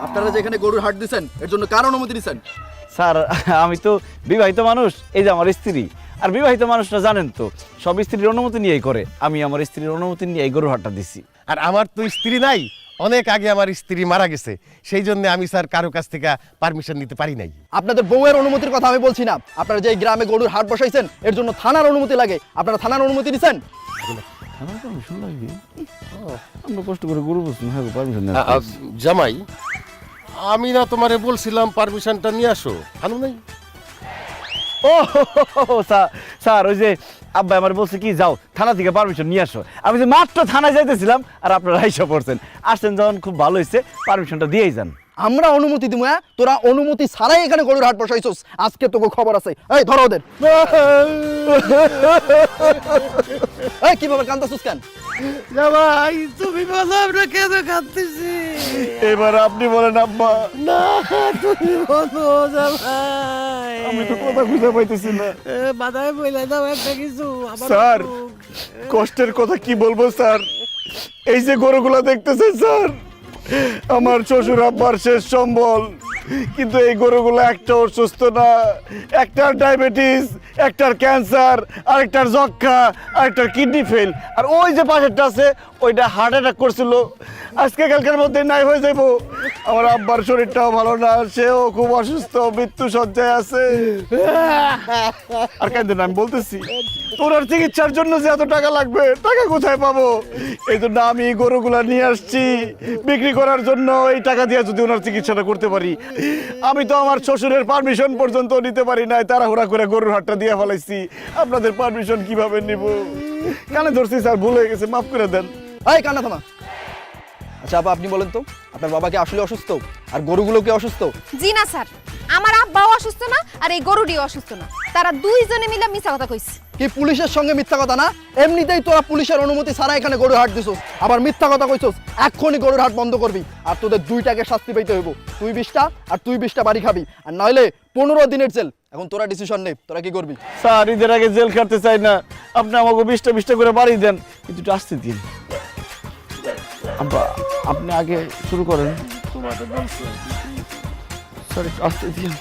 Speaker 11: আপনারা যেখানে গরুর হাট দিচ্ছেন এর জন্য কার অনুমতি দিচ্ছেন?
Speaker 4: স্যার আমি তো বিবাহিত মানুষ, এই যে আমার স্ত্রী, আর বিবাহিত মানুষরা জানেন তো সব স্ত্রীর অনুমতি নিয়েই করে, আমি আমার স্ত্রীর অনুমতি নিয়ে এই গরুর হাটটা দিছি।
Speaker 6: আর আমার তো স্ত্রী নাই, অনেক আগে আমার স্ত্রী মারা গেছে, সেই জন্য আমি স্যার কারো কাছ থেকে পারমিশন নিতে পারি নাই।
Speaker 12: আপনাদের বউয়ের অনুমতির কথা আমি বলছি না, আপনারা যে গ্রামে গরুর হাট বসাইছেন এর জন্য থানার অনুমতি লাগে, আপনারা থানার অনুমতি দিচ্ছেন?
Speaker 4: আমরা কষ্ট করে গরু বসুন, হ্যাঁ পারমিশন
Speaker 6: জামাই, আমি না তোমারে বলছিলাম পারমিশনটা নিয়ে আসো, আনো নাই?
Speaker 4: ও স্যার ওই যে আব্বা আমার বলছে কি যাও থানা থেকে পারমিশন নিয়ে আসো, আমি যে মাত্র থানায় যাইতেছিলাম আর আপনারা আইসা পড়ছেন, আসছেন যখন খুব ভালো হয়েছে, পারমিশনটা দিয়েই যান।
Speaker 12: আমরা অনুমতি দিব, হ্যাঁ? তোরা অনুমতি ছাড়াই এখানে গরুর হাট বসাইছস, আজকে তোকে খবর আছে। এই ধরো ওদের। এই কিভাবে কাঁদতাছিস কেন?
Speaker 6: জামাই তুমি বলো আমরা কেন কাঁদতেছি?
Speaker 4: এবার আপনি বলেন আব্বা।
Speaker 6: না তুমি বলো জামাই।
Speaker 4: আমি তো কথা খুঁজে পাইতেছি না
Speaker 6: বাধায় বইলা দাও একটা কিছু।
Speaker 4: স্যার কষ্টের কথা কি বলবো স্যার, এই যে গরুগুলা দেখতেছেন স্যার, আমার শ্বশুর আব্বার শেষ সম্বল, কিন্তু এই গরুগুলো একটা অসুস্থ না, একটার ডায়াবেটিস, একটার ক্যান্সার, আরেকটার যক্ষা, আরেকটার কিডনি ফেল, আর ওই যে পাশেরটা আছে ওইটা হার্ট অ্যাটাক করছিল, আজকে কালকের মধ্যে নাই হয়ে যাবো। আমার আব্বার শরীরটাও ভালো না, সেও খুব অসুস্থ, মৃত্যু সজ্জায় আছে। আর কেন আমি বলতেছি ওনার চিকিৎসার জন্য যে এত টাকা লাগবে, টাকা কোথায় পাবো? এই জন্য আমি গরুগুলা নিয়ে আসছি বিক্রি করার জন্য, এই টাকা দিয়ে যদি ওনার চিকিৎসাটা করতে পারি। আমি তো আমার শ্বশুরের পারমিশন পর্যন্ত নিতে পারি নাই, তাড়াহুড়া করে গরুর হাটটা দিয়ে ফেলাইছি, আপনাদের পারমিশন কিভাবে নিব? কানে ধরছি স্যার, ভুল হয়ে গেছে, মাফ করে দেন।
Speaker 12: এই কান্না থামা। আচ্ছা আপা আপনি বলেন তো, আপনার বাবা কি আসলে অসুস্থ আর গরুগুলো কি অসুস্থ?
Speaker 7: জি না স্যার, আমার আব্বাও অসুস্থ না আর এই গরুটিও অসুস্থ না, তারা দুইজনে মিলে মিথ্যা কথা কইছে।
Speaker 12: কি পুলিশের সঙ্গে মিথ্যা কথা না? এমনিতেই তোরা পুলিশের অনুমতি ছাড়া এখানে গরুর হাট দিছস, আবার মিথ্যা কথা কইছস। এক্ষুনি গরুর হাট বন্ধ করবি, আর তোদের দুইটাকে শাস্তি পাইতে হইব। তুই 20টা আর তুই 20টা বাড়ি খাবি, আর নইলে 15 দিনের জেল। এখন তোরা ডিসিশন নে, তোরা কি করবি?
Speaker 4: স্যার ঈদের আগে জেল খাটতে চাই না, আপনি আমাকে 20টা করে বাড়ি দেন, কিন্তু একটু আসতে দিন। আব্বা আপনি আগে শুরু করেন। স্যার একটু আসতে দিন।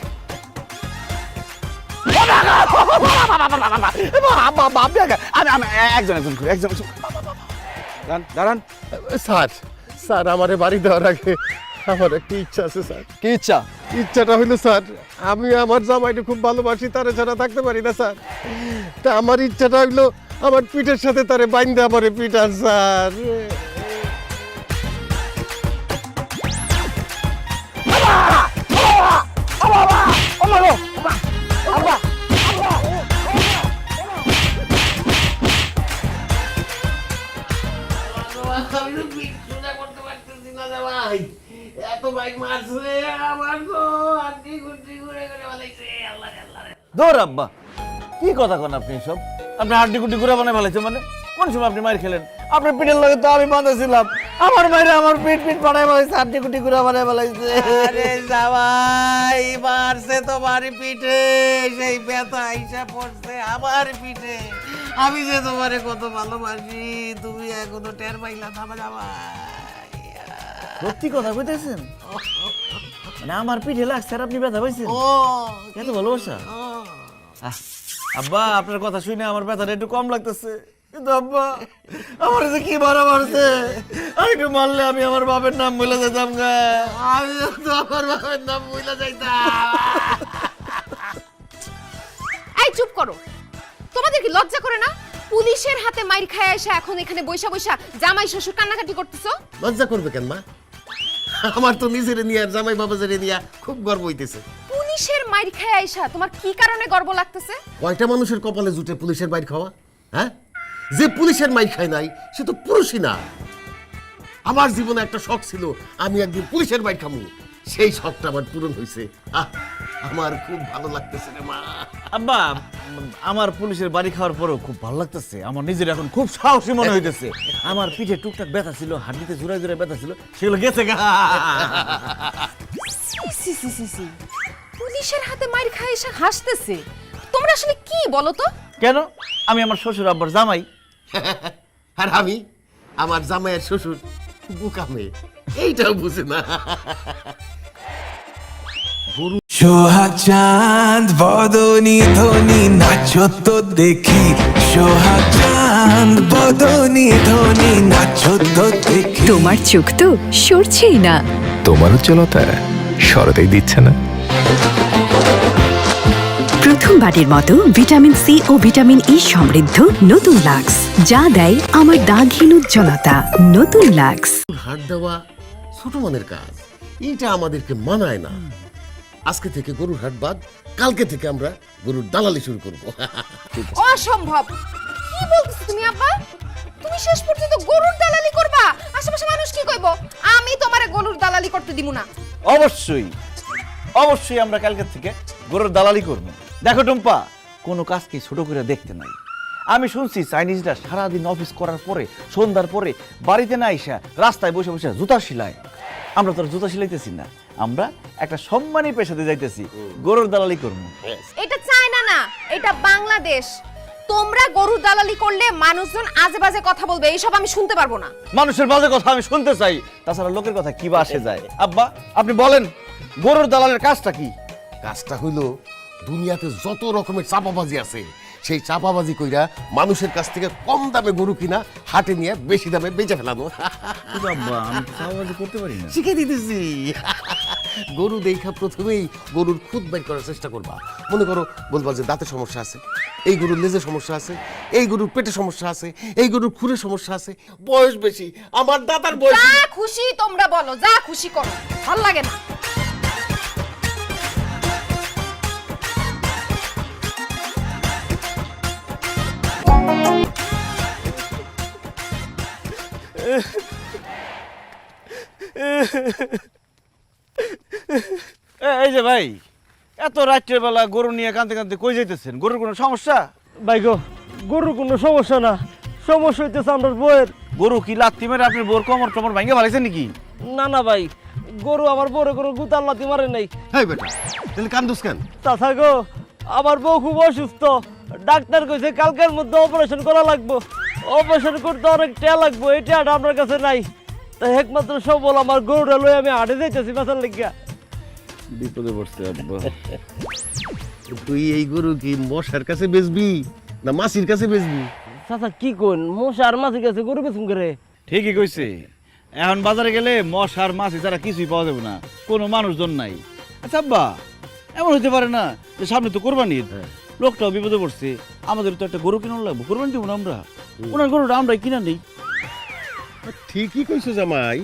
Speaker 4: দাঁড়ান
Speaker 6: স্যার, স্যার আমারে বাড়ি দেওয়ার আগে আমার একটা ইচ্ছা আছে স্যার।
Speaker 12: কি ইচ্ছা?
Speaker 6: ইচ্ছাটা হইলো স্যার, আমি আমার জামাইকে খুব ভালোবাসি, তারে ছাড়া থাকতে পারি না স্যার। তা আমার ইচ্ছাটা হইলো আমার পিঠের সাথে তারে বাইন্দে আমারে পিঠান স্যার।
Speaker 4: দৌড় আব্বা, কি কথা কোন আপনি সব? আপনি হাড্ডি কুড্ডি ঘুরে বানায় ফেলাইছে, মানে কোন সময় আপনি মার খেলেন? আপনার পিঠের লগে তো আমি বাঁধেছিলাম, আমার মায়েরা আমার পিঠ বানায় ফেলাইছে, হাড্ডি কুড্ডি ঘুরে বানায় ফেলাইছে।
Speaker 1: আরে জামাই মারছে তোমার পিঠে, সেই ব্যথা আইসা পড়ছে আমার পিঠে। আমি যে তোমারে কত ভালোবাসি, তুমি এখনো টের পাইলা না জামাই।
Speaker 4: সত্যি কথা কইতেছেন? মানে আমার পিঠে লাগছে আর আপনি ব্যথা পাইছেন?
Speaker 1: ও
Speaker 4: এত ভালোবাসা? আব্বা আপনার কথা শুনে আমার ব্যথাটা একটু কম লাগতেছে, কিন্তু আব্বা আমার যে কি মারা মারছে, আর একটু মারলে আমি আমার বাপের নাম ভুলে যেতাম গা।
Speaker 1: আমি তো আমার বাবার নাম ভুলে যাইতাম।
Speaker 7: এই চুপ করো, তোমাদের কি লজ্জা করে না? পুলিশের হাতে মাইর খায় এসে এখন এখানে বৈশা বৈশা জামাই শ্বশুর কান্নাকাটি করতেছো?
Speaker 6: লজ্জা করবে কেন মা? আমার তো নিজের নিয়ে আর জামাই বাবাজের নিয়ে খুব গর্ব হইতেছে।
Speaker 7: পুলিশের মাইর খায় আইসা তোমার কি কারণে গর্ব লাগতেছে?
Speaker 6: কয়টা মানুষের কপালে জুটে পুলিশের মাইর খাওয়া? হ্যাঁ, যে পুলিশের মাইর খায় নাই সে তো পুরুষই না। আমার জীবনে একটা শখ ছিল আমি একদিন পুলিশের মাইর খামু, সেই শখটা আমার পূরণ হয়েছে। আমার খুব ভালো লাগতেছে রে মা।
Speaker 4: আব্বা, আমার পুলিশের বাড়ি খাওয়ার পরেও খুব ভালো লাগতেছে। আমার নিজের এখন খুব সাহসী মনে হইতেছে। আমার পিঠে টুকটাক ব্যথা ছিল, হাড্ডিতে জোড়ায় জোড়ায় ব্যথা ছিল, সেগুলো গেছে গা।
Speaker 7: পুলিশের হাতে মাইর খায় এসে হাসতেছে। তোমরা আসলে কি বলো তো?
Speaker 4: কেন? আমি আমার শ্বশুর আব্বার জামাই।
Speaker 6: আর আমি আমার জামাইয়ের শ্বশুর বুকা মেয়ে, এইটাও বুঝে না।
Speaker 13: সোহাগ চাঁদ বদনি ধ্বনি নাচো তো দেখি, সোহাগ চাঁদ বদনি ধ্বনি নাচো তো দেখি।
Speaker 2: তোমার চোখ তো সরছেই না।
Speaker 3: তোমার উজ্জ্বলতা সরতেই দিচ্ছে না।
Speaker 2: প্রথমবারের মতো ভিটামিন সি ও ভিটামিন ই সমৃদ্ধ নতুন লাক্স, যা দেয় আমার দাগহীন উজ্জ্বলতা। নতুন লাক্স।
Speaker 6: হাত দেওয়া ছোট মনের কাজ, এইটা আমাদেরকে মানায় না। আজকে থেকে গরুর হাট বাদ, কালকে থেকে আমরা গরুর দালালি শুরু করব।
Speaker 7: অসম্ভব! কি বলতেছো তুমি আব্বা? তুমি শেষ পর্যন্ত গরুর দালালি করবা? আশেপাশে মানুষ কি কইবো? আমি তোমারে গরুর দালালি করতে দিব না।
Speaker 4: অবশ্যই অবশ্যই আমরা কালকে থেকে গরুর দালালি করব। দেখো টুম্পা, কোনো কাজকে ছোট করে দেখতে নাই। আমি শুনছি চাইনিজরা সারাদিন অফিস করার পরে সন্ধ্যার পরে বাড়িতে না আইসা রাস্তায় বসে বসে জুতা সেলাই। আমরা তো আর জুতা সেলাইতেছি না, আমরা একটা সম্মানী পেশাতে যাইতেছি, গরুর দালালি করবো।
Speaker 7: এটা চায়না না, এটা বাংলাদেশ। তোমরা গরুর দালালি করলে মানুষজন আজে বাজে কথা বলবে, এইসব আমি শুনতে পারবো না।
Speaker 4: মানুষের বাজে কথা আমি শুনতে চাই, তাছাড়া লোকের কথা কি বা আসে যায়। আব্বা, আপনি বলেন গরুর দালালের কাজটা কি?
Speaker 6: কাজটা হইলো দুনিয়াতে যত রকমের চাপাবাজি আছে, সেই চাপাবাজি কইরা মানুষের কাছ থেকে কম দামে গরু কিনা হাটে নিয়ে বেশি দামে বেচে ফেলানো।
Speaker 4: আব্বা, আমি চাপাবাজি করতে পারি না।
Speaker 6: শিখে দিতেছি। গরু দেখা প্রথমেই গরুর খুদ বের করার চেষ্টা করবা। মনে করো বলবা যে দাঁতে সমস্যা আছে, এই গরুর লেজে সমস্যা আছে, এই গরুর পেটে সমস্যা আছে, এই গরুর খুরে সমস্যা আছে, বয়স বেশি, আমার দাদার বয়স।
Speaker 7: যা খুশি তোমরা বলো, যা খুশি করো, ভাল লাগে না।
Speaker 4: এই যে ভাই, এত রাত্রের বেলা গরু নিয়ে কাঁদতে কাঁদতে কই যাইতেছেন? গরুর কোনো সমস্যা?
Speaker 10: ভাই গো, গরুর কোনো সমস্যা না, সমস্যা হইতেছে আমার বউয়ের।
Speaker 4: গরু কি লাত্তি মেরে আপনি বোর কোমর টমর ভাঙে ফেলাইছেন নাকি?
Speaker 10: না না ভাই, গরু আমার বউরে কোনো গুতার লাথি মারে নাই।
Speaker 6: হ্যাঁ বেটা, তাহলে কান্দুস কেন?
Speaker 10: চাচা গো, আমার বউ খুব অসুস্থ, ডাক্তার কইছে কালকের মধ্যে অপারেশন করা লাগবো। অপারেশন করতে অনেক টাকা লাগবো, এই টাকাটা আপনার কাছে নাই। তাই একমাত্র সবল আমার গরুটা লই আমি হাটে যাইতেছি বেচার লাগিয়া।
Speaker 4: বিপদে পড়ছে আব্বা।
Speaker 6: তুই এই গরু কি মশার কাছে বেচবি না মাসির কাছে বেচবি?
Speaker 10: চাচা কি কোন, মশা আর মাছি গেছে গরু বেচুম করে।
Speaker 4: ঠিকই কইছে, এখন বাজারে গেলে মশ আর মাছ ছাড়া কিছুই পাওয়া যাবে না, কোনো মানুষজন নাই। আচ্ছা আব্বা, এমন হইতে পারে না যে সামনে তো কোরবানি ঈদ, লোকটাও বিপদে পড়ছে, আমাদের তো একটা গরু কিনা লাগবে, কোরবানি দেবো না আমরা, ওনার গরুটা আমরা কিনা নেই।
Speaker 6: ঠিকই কইছো জামাই,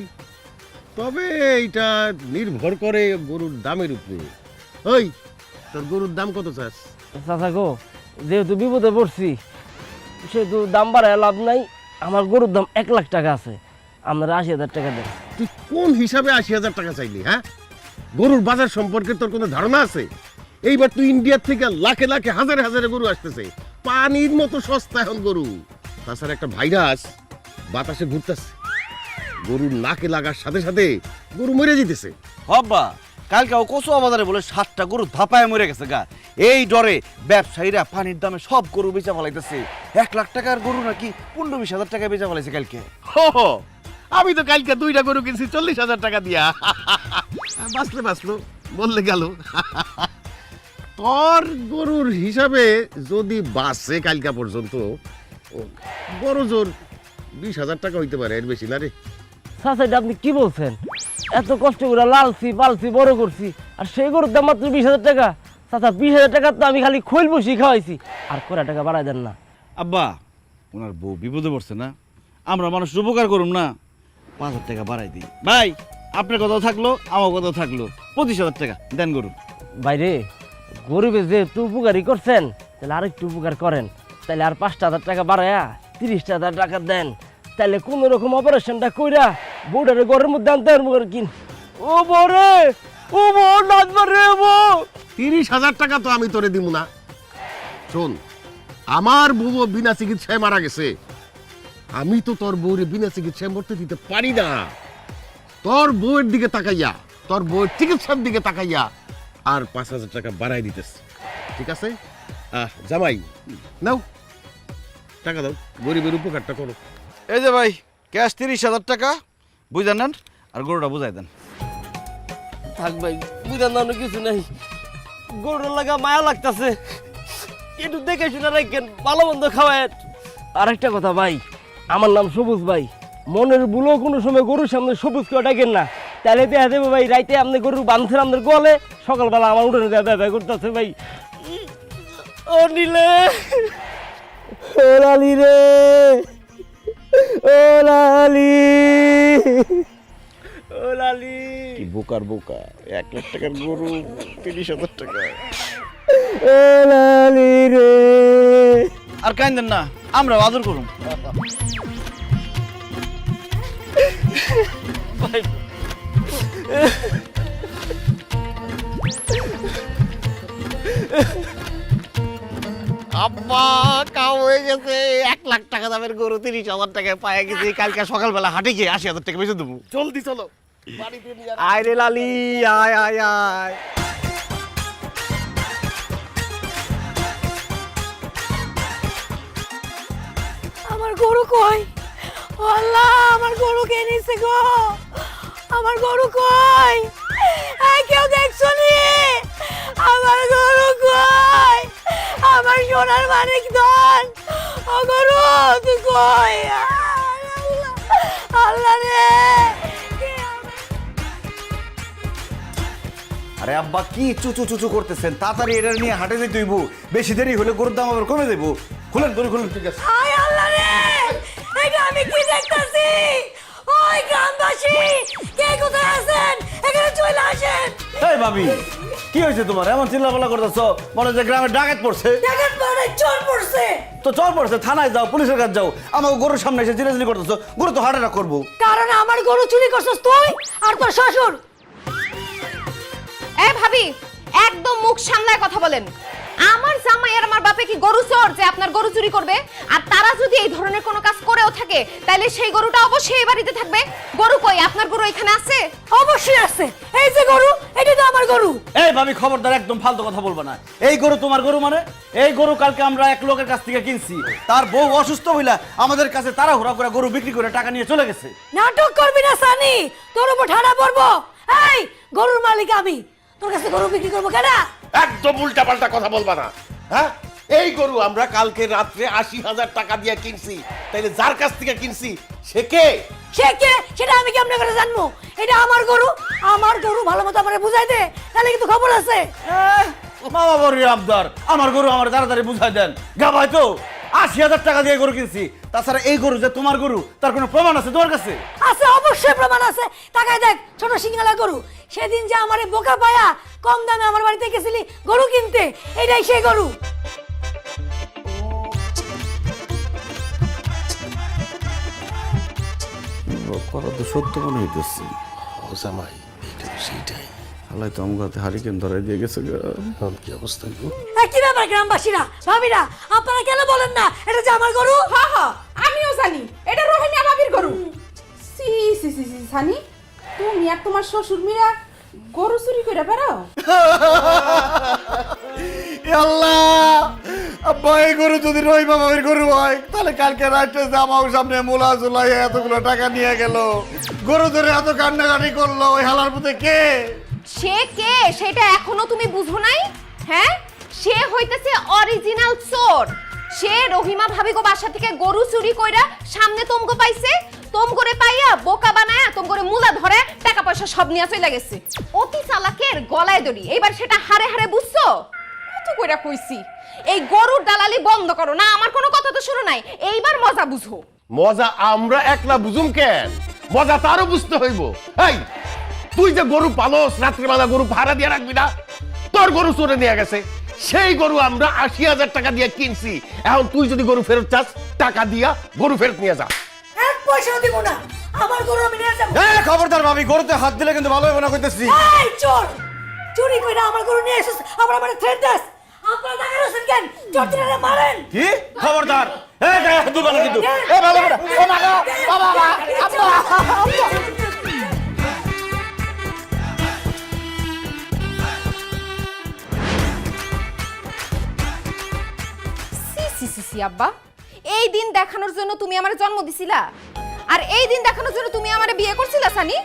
Speaker 6: তবে এইটা নির্ভর করে গরুর দামের উপরে। ওই তোর গরুর দাম কত চাস?
Speaker 10: চাচা গো, যেহেতু বিপদে পড়ছি সেহেতু দাম বাড়ায় লাভ নাই। আমার গরুর দাম 1 লাখ টাকা আছে, আপনারা 80,000 টাকা দেন।
Speaker 6: তুই কোন হিসাবে 80,000 টাকা চাইলি? হ্যাঁ, গরুর বাজার সম্পর্কে তোর কোনো ধারণা আছে? এইবার তুই ইন্ডিয়ার থেকে লাখে লাখে হাজারে হাজারে গরু আসতেছে, পানির মতো সস্তা এখন গরু। তাছাড়া একটা ভাইরাস বাতাসে ঘুরতেছে, গরুর নাকে লাগার সাথে সাথে গরু মরে যেতেছে।
Speaker 4: আব্বা, কালকে ও কচুয়া বাজারে বলে 7টা গরু ধাপায় মরে গেছে গা। এই ডরে ব্যবসায়ীরা পানির দামে সব গরু বেচা ফেলাইতেছে। 1 লাখ টাকার গরু নাকি 15-20 টাকা বেচা ফেলাইছে কালকে।
Speaker 6: আমি তো কালকে 2টা গরু কিনছি 40,000 টাকা দিয়া। বাঁচলো বললে গেল। তোর গরুর হিসাবে যদি বাঁচে কালকা পর্যন্ত, বড় জোর 20,000 টাকা হইতে পারে, এর বেশি না রে।
Speaker 10: চাচা এটা আপনি কি বলছেন? এত কষ্ট করে লালছি পালছি বড় করছি, আর সেই গরুর দাম মাত্র 20,000 টাকা। চাচা 20,000 টাকা তো আমি খালি খৈল বসি খাওয়াইছি, আর কয়টা টাকা বাড়াই দেন না।
Speaker 4: আব্বা, ওনার বউ বিপদে পড়ছে না, আমরা মানুষ উপকার করুম না, 5,000 টাকা বাড়াই দিই। ভাই, আপনার কথা থাকলো, আমার কথা থাকলো, 25,000 টাকা দেন গরু।
Speaker 10: বাইরে গরিবে যেহেতু উপকারই করছেন, তাহলে আরেকটু উপকার করেন, তাহলে আর 5,000 টাকা বাড়াইয়া 30,000 টাকা দেন, তাহলে কোন রকম অপারেশনটা কইরা বউটারে ঘরের মধ্যে আনতে পারবো কিন। ও বরে, ও বউ নাচবার রে বউ।
Speaker 6: 30,000 টাকা তো আমি তোরে দিব না। শোন, আমার বউ বিনা চিকিৎসায় মারা গেছে, আমি তো তোর বউরে বিনা চিকিৎসায় মরতে দিতে পারি না। তোর বউয়ের দিকে তাকাইয়া, তোর বউয়ের চিকিৎসার দিকে তাকাইয়া আর 5,000 টাকা বাড়াই দিতেছে, ঠিক আছে? জামাই নাও, টাকা দাও, গরিবের উপকারটা করো।
Speaker 4: এই যে ভাই, ক্যাশ 30,000 টাকা বুঝান নেন, আর গরুটা বুঝাই দেন।
Speaker 10: থাক ভাই, বুঝার নাম কিছু নাই, গরুর লাগা মায়া লাগতাছে, একটু দেখে শুনে রাখেন, ভালো মন্দ খাওয়ায়। আর একটা কথা ভাই, আমার নাম সবুজ ভাই, মনের ভুলেও কোনো সময় গরুর সামনে সবুজ কেউ ডাকেন না, তাহলে দেখা দেবো ভাই রাইতে আপনি গরু বাঁধছেন আপনার গোয়ালে, সকালবেলা আমার উঠোনে দেওয়া ব্যবহার করতেছে ভাই। ও নীলে, ও লালি রে, ও লালি, ও লালি।
Speaker 4: কি বোকার বোকা, 1 লাখ টাকার গরু 30,000 টাকা।
Speaker 10: ও লালি রে।
Speaker 4: আর কাইন্দেন না, আমরা আদর করুন।
Speaker 10: ভাই
Speaker 1: আব্বা কাউ হয়ে গেছে, 1 লাখ টাকা দামের গরু 30,000 টাকায় পায়ে গেছে। কালকে সকালবেলা হাটে গিয়ে 80,000 টাকা বেচে দেবো।
Speaker 6: জলদি চলো, বাড়িতে নিয়ে
Speaker 1: আয় রে লালি, আয় আয় আয়।
Speaker 5: আমার গরু কই? ও আল্লাহ, আমার গরু কে নিছে গো? আমার গরু কই? এই কেউ দেখছো নি? আমার গরু কই? আমার সোনার মানিক ধন, ও গরু তুই কই? আল্লাহ, আল্লাহ রে।
Speaker 4: আরে আব্বা কি চুচু চুচু করতেছেন? তাড়াতাড়ি এটা নিয়ে হাটে যেতে হইব, বেশি দেরি হলে গরুর দাম আবার কমে দেবো। খুলেন গরু খুলেন। ঠিক আছে।
Speaker 5: আয় আল্লাহ রে, এটা আমি কি দেখতাছি? ওই গ্রামবাসী, কে কোথায় আছেন? এখানে চলে আসেন।
Speaker 4: এই ভাবি, কি হয়েছে তোমার? এমন চিল্লাপাল্লা করতেছো, মনে হচ্ছে গ্রামে ডাকাত পড়ছে।
Speaker 5: ডাকাত পড়ে, চোর পড়ছে।
Speaker 4: তো চল পড়ছে, থানায় যাও, পুলিশের কাছে যাও। আমাকে গরুর সামনে এসে চিল্লাচিল্লি করতেছো, গরু তো হার্ট অ্যাটাক করবো।
Speaker 5: কারণ আমার গরু চুরি করছস তুই আর তোর শ্বশুর।
Speaker 7: এ ভাবি, একদম মুখ সামলায় কথা বলেন। আমার জামাই আর আমার বাপে কি গরু চোর যে আপনার গরু চুরি করবে? আর তারা যদি এই ধরনের কোনো কাজ করেও থাকে, তাহলে সেই গরুটা অবশ্যই এই বাড়িতে থাকবে। গরু কই? আপনার গরু এখানে আছে?
Speaker 5: অবশ্যই আছে, এই যে গরু, এটা তো আমার গরু।
Speaker 4: এই ভাবি খবরদার, একদম ফালতু কথা বলবা না। এই গরু তোমার গরু মানে? এই গরু কালকে আমরা এক লোকের কাছ থেকে কিনছি, তার বউ অসুস্থ হইলা আমাদের কাছে তাড়াহুড়া করে গরু বিক্রি করে টাকা নিয়ে চলে গেছে।
Speaker 5: নাটক করবি না সানি, তোর উপর ঠাড়া পড়বো। এই গরুর মালিক আমি, তোর কাছে গরু বিক্রি করবো কেন?
Speaker 6: একদম উল্টা পাল্টা কথা বলবা না। হ্যাঁ, এই গরু আমরা কালকে রাত্রে 80,000 টাকা দিয়ে কিনছি, তাইলে যার কাছ থেকে কিনছি সে কে?
Speaker 5: সে কে সেটা আমি কেমনে করে জানবো? এটা আমার গরু, আমার গরু, ভালো মতো আমারে বুঝাই দে, তাহলে কিন্তু খবর আছে।
Speaker 4: মামা বড় আবদার, আমার গরু আমার তাড়াতাড়ি বুঝাই দেন। গা ভাই তো 80,000 টাকা দিয়ে গরু কিনছি, তাছাড়া এই গরু যে তোমার গরু তার কোনো প্রমাণ আছে তোমার কাছে?
Speaker 5: আছে, অবশ্যই প্রমাণ আছে। তাকায় দেখ, ছোট সিংহালা গরু। সেদিন যে আমারে বোকা পায়া কম দামে আমার বাড়িতে গেছিলি গরু কিনতে, এটাই সেই গরু।
Speaker 4: কথা তো সত্য মনে হইতেছে।
Speaker 6: ও জামাই, এইটা তো সেইটাই।
Speaker 4: আল্লাহ তো আমার হাতে হারিকেন ধরাই দিয়ে গেছে।
Speaker 6: কি অবস্থা গো?
Speaker 5: কি ব্যাপার গ্রামবাসীরা, ভাবিরা, আপনারা কেন বলেন না এটা যে আমার গরু?
Speaker 7: হ্যাঁ হ্যাঁ, আমিও জানি এটা রোহিণী ভাবির গরু। সি সি সি সি সানি, তুমি আর তোমার শ্বশুর মিরা গরু চুরি করে বেড়াও?
Speaker 4: আল্লাহ, আব্বা এই গরু যদি রহিমা ভাবির গরু হয়, তাহলে কালকে রাত্রে জামাও সামনে মোলা জুলাই এতগুলো টাকা নিয়ে গেল, গরু ধরে এত কান্নাকাটি করলো, ওই হালার পুতে কে?
Speaker 7: সে কে সেটা এখনো তুমি বুঝো নাই? হ্যাঁ, সে হইতেছে অরিজিনাল চোর। সে রহিমা ভাবিগো বাসা থেকে গরু চুরি কইরা সামনে তোমগো পাইছে, তোমগোরে পাইয়া বোকা বানায়া তোমগোরে মুলা ধরে টাকা পয়সা সব নিয়ে চলে গেছে। অতি চালাকের গলায় দড়ি, এইবার সেটা হারে হারে বুঝছো? কত কইরা কইছি এই গরুর দালালি বন্ধ করো না, আমার কোনো কথা তো শুনো নাই, এইবার মজা বুঝো।
Speaker 6: মজা আমরা একলা বুঝুম কেন? মজা তারও বুঝতে হইব। এই তুই যে গরু পালস, রাত্রিবেলা গরু ভাড়া দিয়ে রাখবি না? তোর গরু চোরে নিয়ে গেছে, সেই গরু আমরা 80,000 টাকা দিয়ে কিনছি। এখন তুই যদি গরু ফেরত চাস, টাকা দিয়া গরু ফেরত নিয়ে যা।
Speaker 5: এক পয়সাও দিব না, আমার গরু আমি নিয়ে যাবো।
Speaker 4: খবরদার ভাবি, গরুতে হাত দিলে কিন্তু ভালো হবে না কইতেছি।
Speaker 5: এই চোর, চুরি কইরা আমার গরু নিয়ে এসেছিস, আবার আমার থ্রেট দাস। আপনারা টাকা রয়েছেন কেন? চোর দিনারে মারেন।
Speaker 4: কি খবরদার? এই গায়ে হাত দিবা না কিন্তু। এই ভালো করে। ও বাবা, বাবা,
Speaker 7: সি আব্বা, এই দিন দেখানোর জন্য তুমি আমার জন্ম দিছিলা, আর এই দিন দেখানোর জন্য তুমি আমারে বিয়ে করছিলা সানি?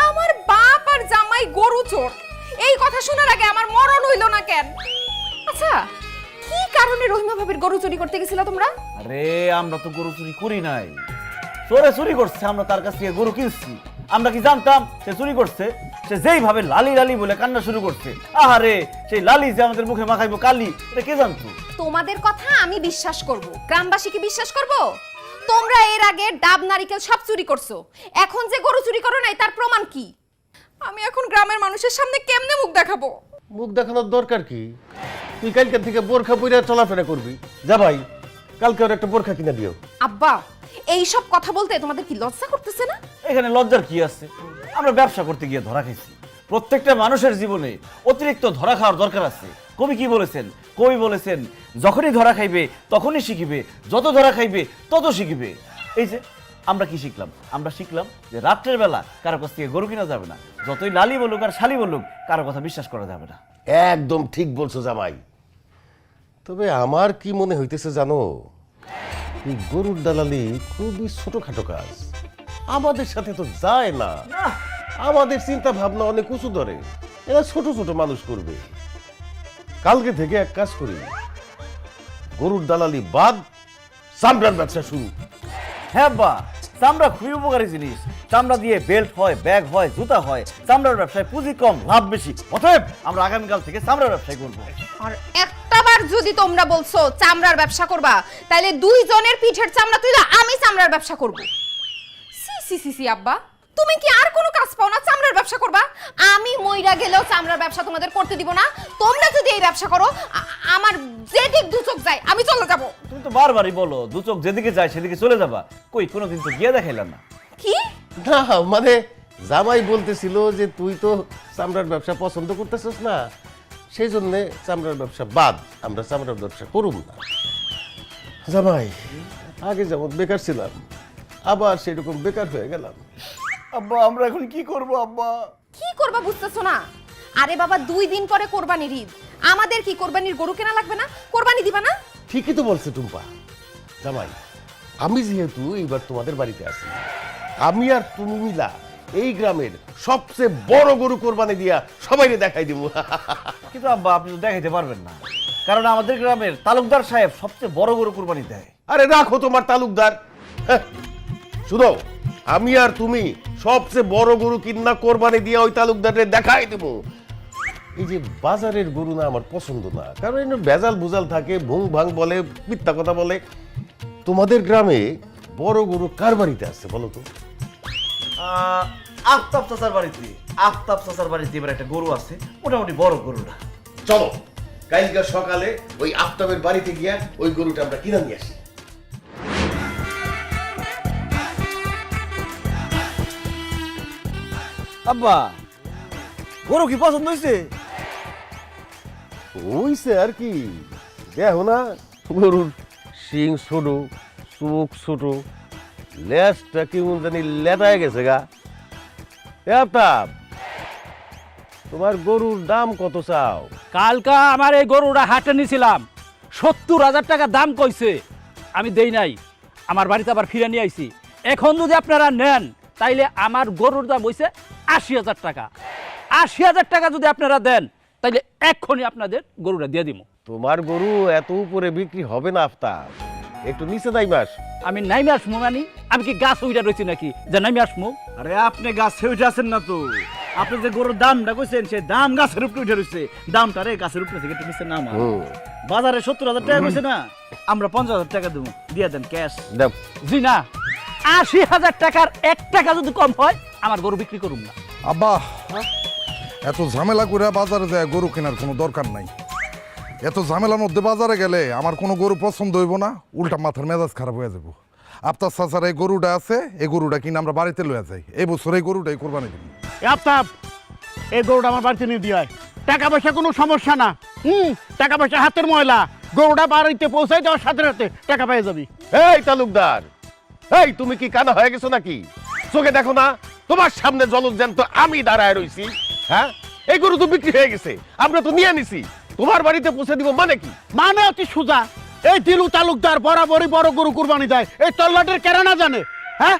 Speaker 7: আমার বাপ আর জামাই গরু চোর, এই কথা শোনার আগে আমার মরণ হইল না কেন? আচ্ছা, কি কারণে রহিমা ভাবির গরু চুরি করতে গেছিলা তোমরা?
Speaker 4: আরে আমরা তো গরু চুরি করি নাই, চোরে চুরি করছে, আমরা তার কাছ থেকে গরু কিনছি। আমরা কি জানতাম সে চুরি করছে? সে যেইভাবে লালি লালি বলে কান্না শুরু করছে, আহারে সেই লালি যে আমাদের মুখে মাখাইবো কালি, এটা কে জানতো?
Speaker 7: তোমাদের কথা আমি বিশ্বাস করব, গ্রামবাসী কি বিশ্বাস করব? তোমরা এর আগে ডাব নারিকেল সব চুরি করছো, এখন যে গরু চুরি করো নাই তার প্রমাণ কি? আমি এখন গ্রামের মানুষের সামনে কেমনে মুখ দেখাবো?
Speaker 6: মুখ দেখানোর দরকার কি? তুই কালকে থেকে বোরখা পরে চলাফেরা করবি। যা ভাই, কালকে ওর একটা বোরখা কিনে দিও।
Speaker 7: আব্বা, এই সব কথা বলতে তোমাদের কি লজ্জা করতেছে না?
Speaker 4: এখানে লজ্জার কি আছে? আমরা ব্যবসা করতে গিয়ে ধরা খাইছি। প্রত্যেকটা মানুষের জীবনে অতিরিক্ত ধরা খাওয়ার দরকার আছে। কবি কি বলেছেন? কবি বলেছেন, যখনই ধরা খাইবে তখনই শিখিবে, যত ধরা খাইবে তত শিখিবে। এই যে আমরা কি শিখলাম? আমরা শিখলাম যে রাত্রের বেলা কারো কাছ থেকে গরু কিনা যাবে না, যতই লালি বলুক আর শালি বলুক কারো কথা বিশ্বাস করা যাবে না।
Speaker 6: একদম ঠিক বলছো জামাই। তবে আমার কি মনে হইতেছে জানো, এই গরুর দালালি খুবই ছোটখাটো কাজ, আমাদের সাথে তো যায় না। আমাদের চিন্তা ভাবনা অনেক উঁচু ধরে, এরা ছোট ছোট মানুষ করবে। কালকে থেকে এক কাজ করি, গরুর দালালি বাদ, চামড়ার ব্যবসা শুরু।
Speaker 4: হ্যাঁ বা, চামড়া খুবই উপকারী জিনিস। চামড়া দিয়ে বেল্ট হয়, ব্যাগ হয়, জুতা হয়। চামড়ার ব্যবসায় পুঁজি কম, লাভ বেশি। অতএব আমরা আগামীকাল থেকে চামড়ার ব্যবসায় করবো।
Speaker 7: আর একটাবার যদি তোমরা বলছো চামড়ার ব্যবসা করবা, তাহলে দুই জনের পিঠের চামড়া তুইলা আমি চামড়ার ব্যবসা করব। সি সি সি সি আব্বা, তুমি কি আর কোনো কাজ পাও না চামড়ার ব্যবসা করবা? আমি মইরা গেলেও চামড়ার ব্যবসা তোমাদের করতে দিব না। তোমরা যদি এই ব্যবসা করো, আমার যেদিক দু চোখ যায় আমি চলে যাব।
Speaker 4: তুমি তো বারবারই বলো দু চোখ যেদিকে যায় সেদিকে চলে যাবা, কই কোনোদিন তো গিয়ে দেখাইলাম না।
Speaker 7: কি
Speaker 6: না মানে জামাই বলতেছিল যে তুই তো চামড়ার ব্যবসা পছন্দ করতেছিস না, সেই জন্যে চামড়ার ব্যবসা বাদ, আমরা চামড়ার ব্যবসা করুম না। জামাই, আগে যেমন বেকার ছিলাম আবার সেরকম বেকার হয়ে গেলাম।
Speaker 4: আব্বা আমরা এখন কি করব? আব্বা
Speaker 7: কি করবা বুঝতেছো না? আরে বাবা, 2 দিন পরে কোরবানির ঈদ, আমাদের কি কোরবানির গরু কেনা লাগবে না? কোরবানি দিবা না?
Speaker 6: ঠিকই তো বলছে টুম্পা। জামাই, আমি যেহেতু এইবার তোমাদের বাড়িতে আছি, আমি আর তুমি মিলা এই গ্রামের সবচেয়ে বড় গরু কোরবানি দিয়া সবাইকে দেখাই দিব।
Speaker 4: কিন্তু আব্বা আপনি তো দেখাইতে পারবেন না, কারণ আমাদের গ্রামের তালুকদার সাহেব সবচেয়ে বড় গরু কুরবানি দেয়।
Speaker 6: আরে রাখো তোমার তালুকদার, শুনো আমি আর তুমি সবচেয়ে বড় গরু কিনা কোরবানি দিয়া ওই তালুকদারে দেখাই দেবো। এই যে বাজারের গরু না আমার পছন্দ না, কারণ এর ভেজাল ভুজাল থাকে, ভুং ভাং বলে, মিথ্যা কথা বলে। তোমাদের গ্রামে বড় গরু কার বাড়িতে আছে বলো তো?
Speaker 4: আফতাব চাচার বাড়িতে। আফতাব চাচার বাড়িতে এবার একটা গরু আছে, মোটামুটি বড় গরুটা।
Speaker 6: চলো কালকে সকালে ওই আফতাবের বাড়িতে গিয়া ওই গরুটা আমরা কিনে নিয়ে আসি।
Speaker 4: আব্বা গরু কি পছন্দ হয়েছে?
Speaker 6: হইছে আর কি, দেখো না গরুর শিং ছোট, চোখ ছোট, লেজটা কেমন জানি লেটায় গেছে গা। এ আফতাব, তোমার গরুর দাম কত চাও?
Speaker 10: কালকা আমার এই গরুটা হাটে নিয়েছিলাম, 70,000 টাকা দাম কইছে, আমি দেই নাই। আমার বাড়িতে আবার ফিরে নিয়ে আইছি। এখন যদি আপনারা নেন তাইলে আমার গরুর দাম হইছে 80,000 টাকা। 80,000 টাকা যদি আপনারা দেন তাইলে এক্ষুনি আপনাদের গরুটা দিয়ে দিব।
Speaker 6: তোমার গরু এত উপরে বিক্রি হবে না আফতাব, একটু নিচে নাইমাস।
Speaker 10: আমি নাইমে আসমু মানে? আমি কি গাছ উইটা রয়েছি নাকি যে নাইমে আসমু?
Speaker 4: আরে আপনি গাছে উঠে আছেন না তো, আপনি যে গরুর দামটা কইছেন সেই দাম গাছের উপরে উঠে রয়েছে। দামটা রে গাছের উপরে থেকে একটু নিচে নামা। বাজারে 70,000 টাকা কইছে না, আমরা 50,000 টাকা দেবো, দিয়ে দেন ক্যাশ।
Speaker 10: জি না, 80,000 টাকার 1 টাকা যদি কম হয় আমার গরু বিক্রি করুম না।
Speaker 14: আব্বা, এত ঝামেলা করে বাজারে যায় গরু কেনার কোনো দরকার নাই। এত ঝামেলার মধ্যে বাজারে গেলে আমার কোনো গরু পছন্দ হইব না, উল্টা মাথার মেজাজ খারাপ হয়ে যাব। আপনার চাচার এই গরুটা আছে, এই গরুটা কিনা আমরা বাড়িতে লইয়া যাই। এই বছর এই গরুটাই কোরবানি দিব।
Speaker 4: আফতাব, এই গরুটা আমার বাড়িতে নিয়ে দিয়ে টাকা পয়সা কোনো সমস্যা না। টাকা পয়সা হাতের ময়লা, গরুটা বাড়িতে পৌঁছাই দেওয়ার সাথে সাথে টাকা পেয়ে যাবি।
Speaker 6: এই তালুকদার, এই তুমি কি কানা হয়ে গেছো নাকি? চোখে দেখো না তোমার সামনে জলজ্যান্ত আমি দাঁড়ায় রইছি? হ্যাঁ, এই গরু তো বিক্রি হয়ে গেছে, আমরা তো নিয়ে নিছি, তোমার বাড়িতে পৌঁছে দিব মানে কি?
Speaker 4: মানে অতি সোজা, এই দিলু তালুকদার বরাবরই বড় গরু কুরবানি দেয়, এই তল্লাটের কেন না জানে? হ্যাঁ,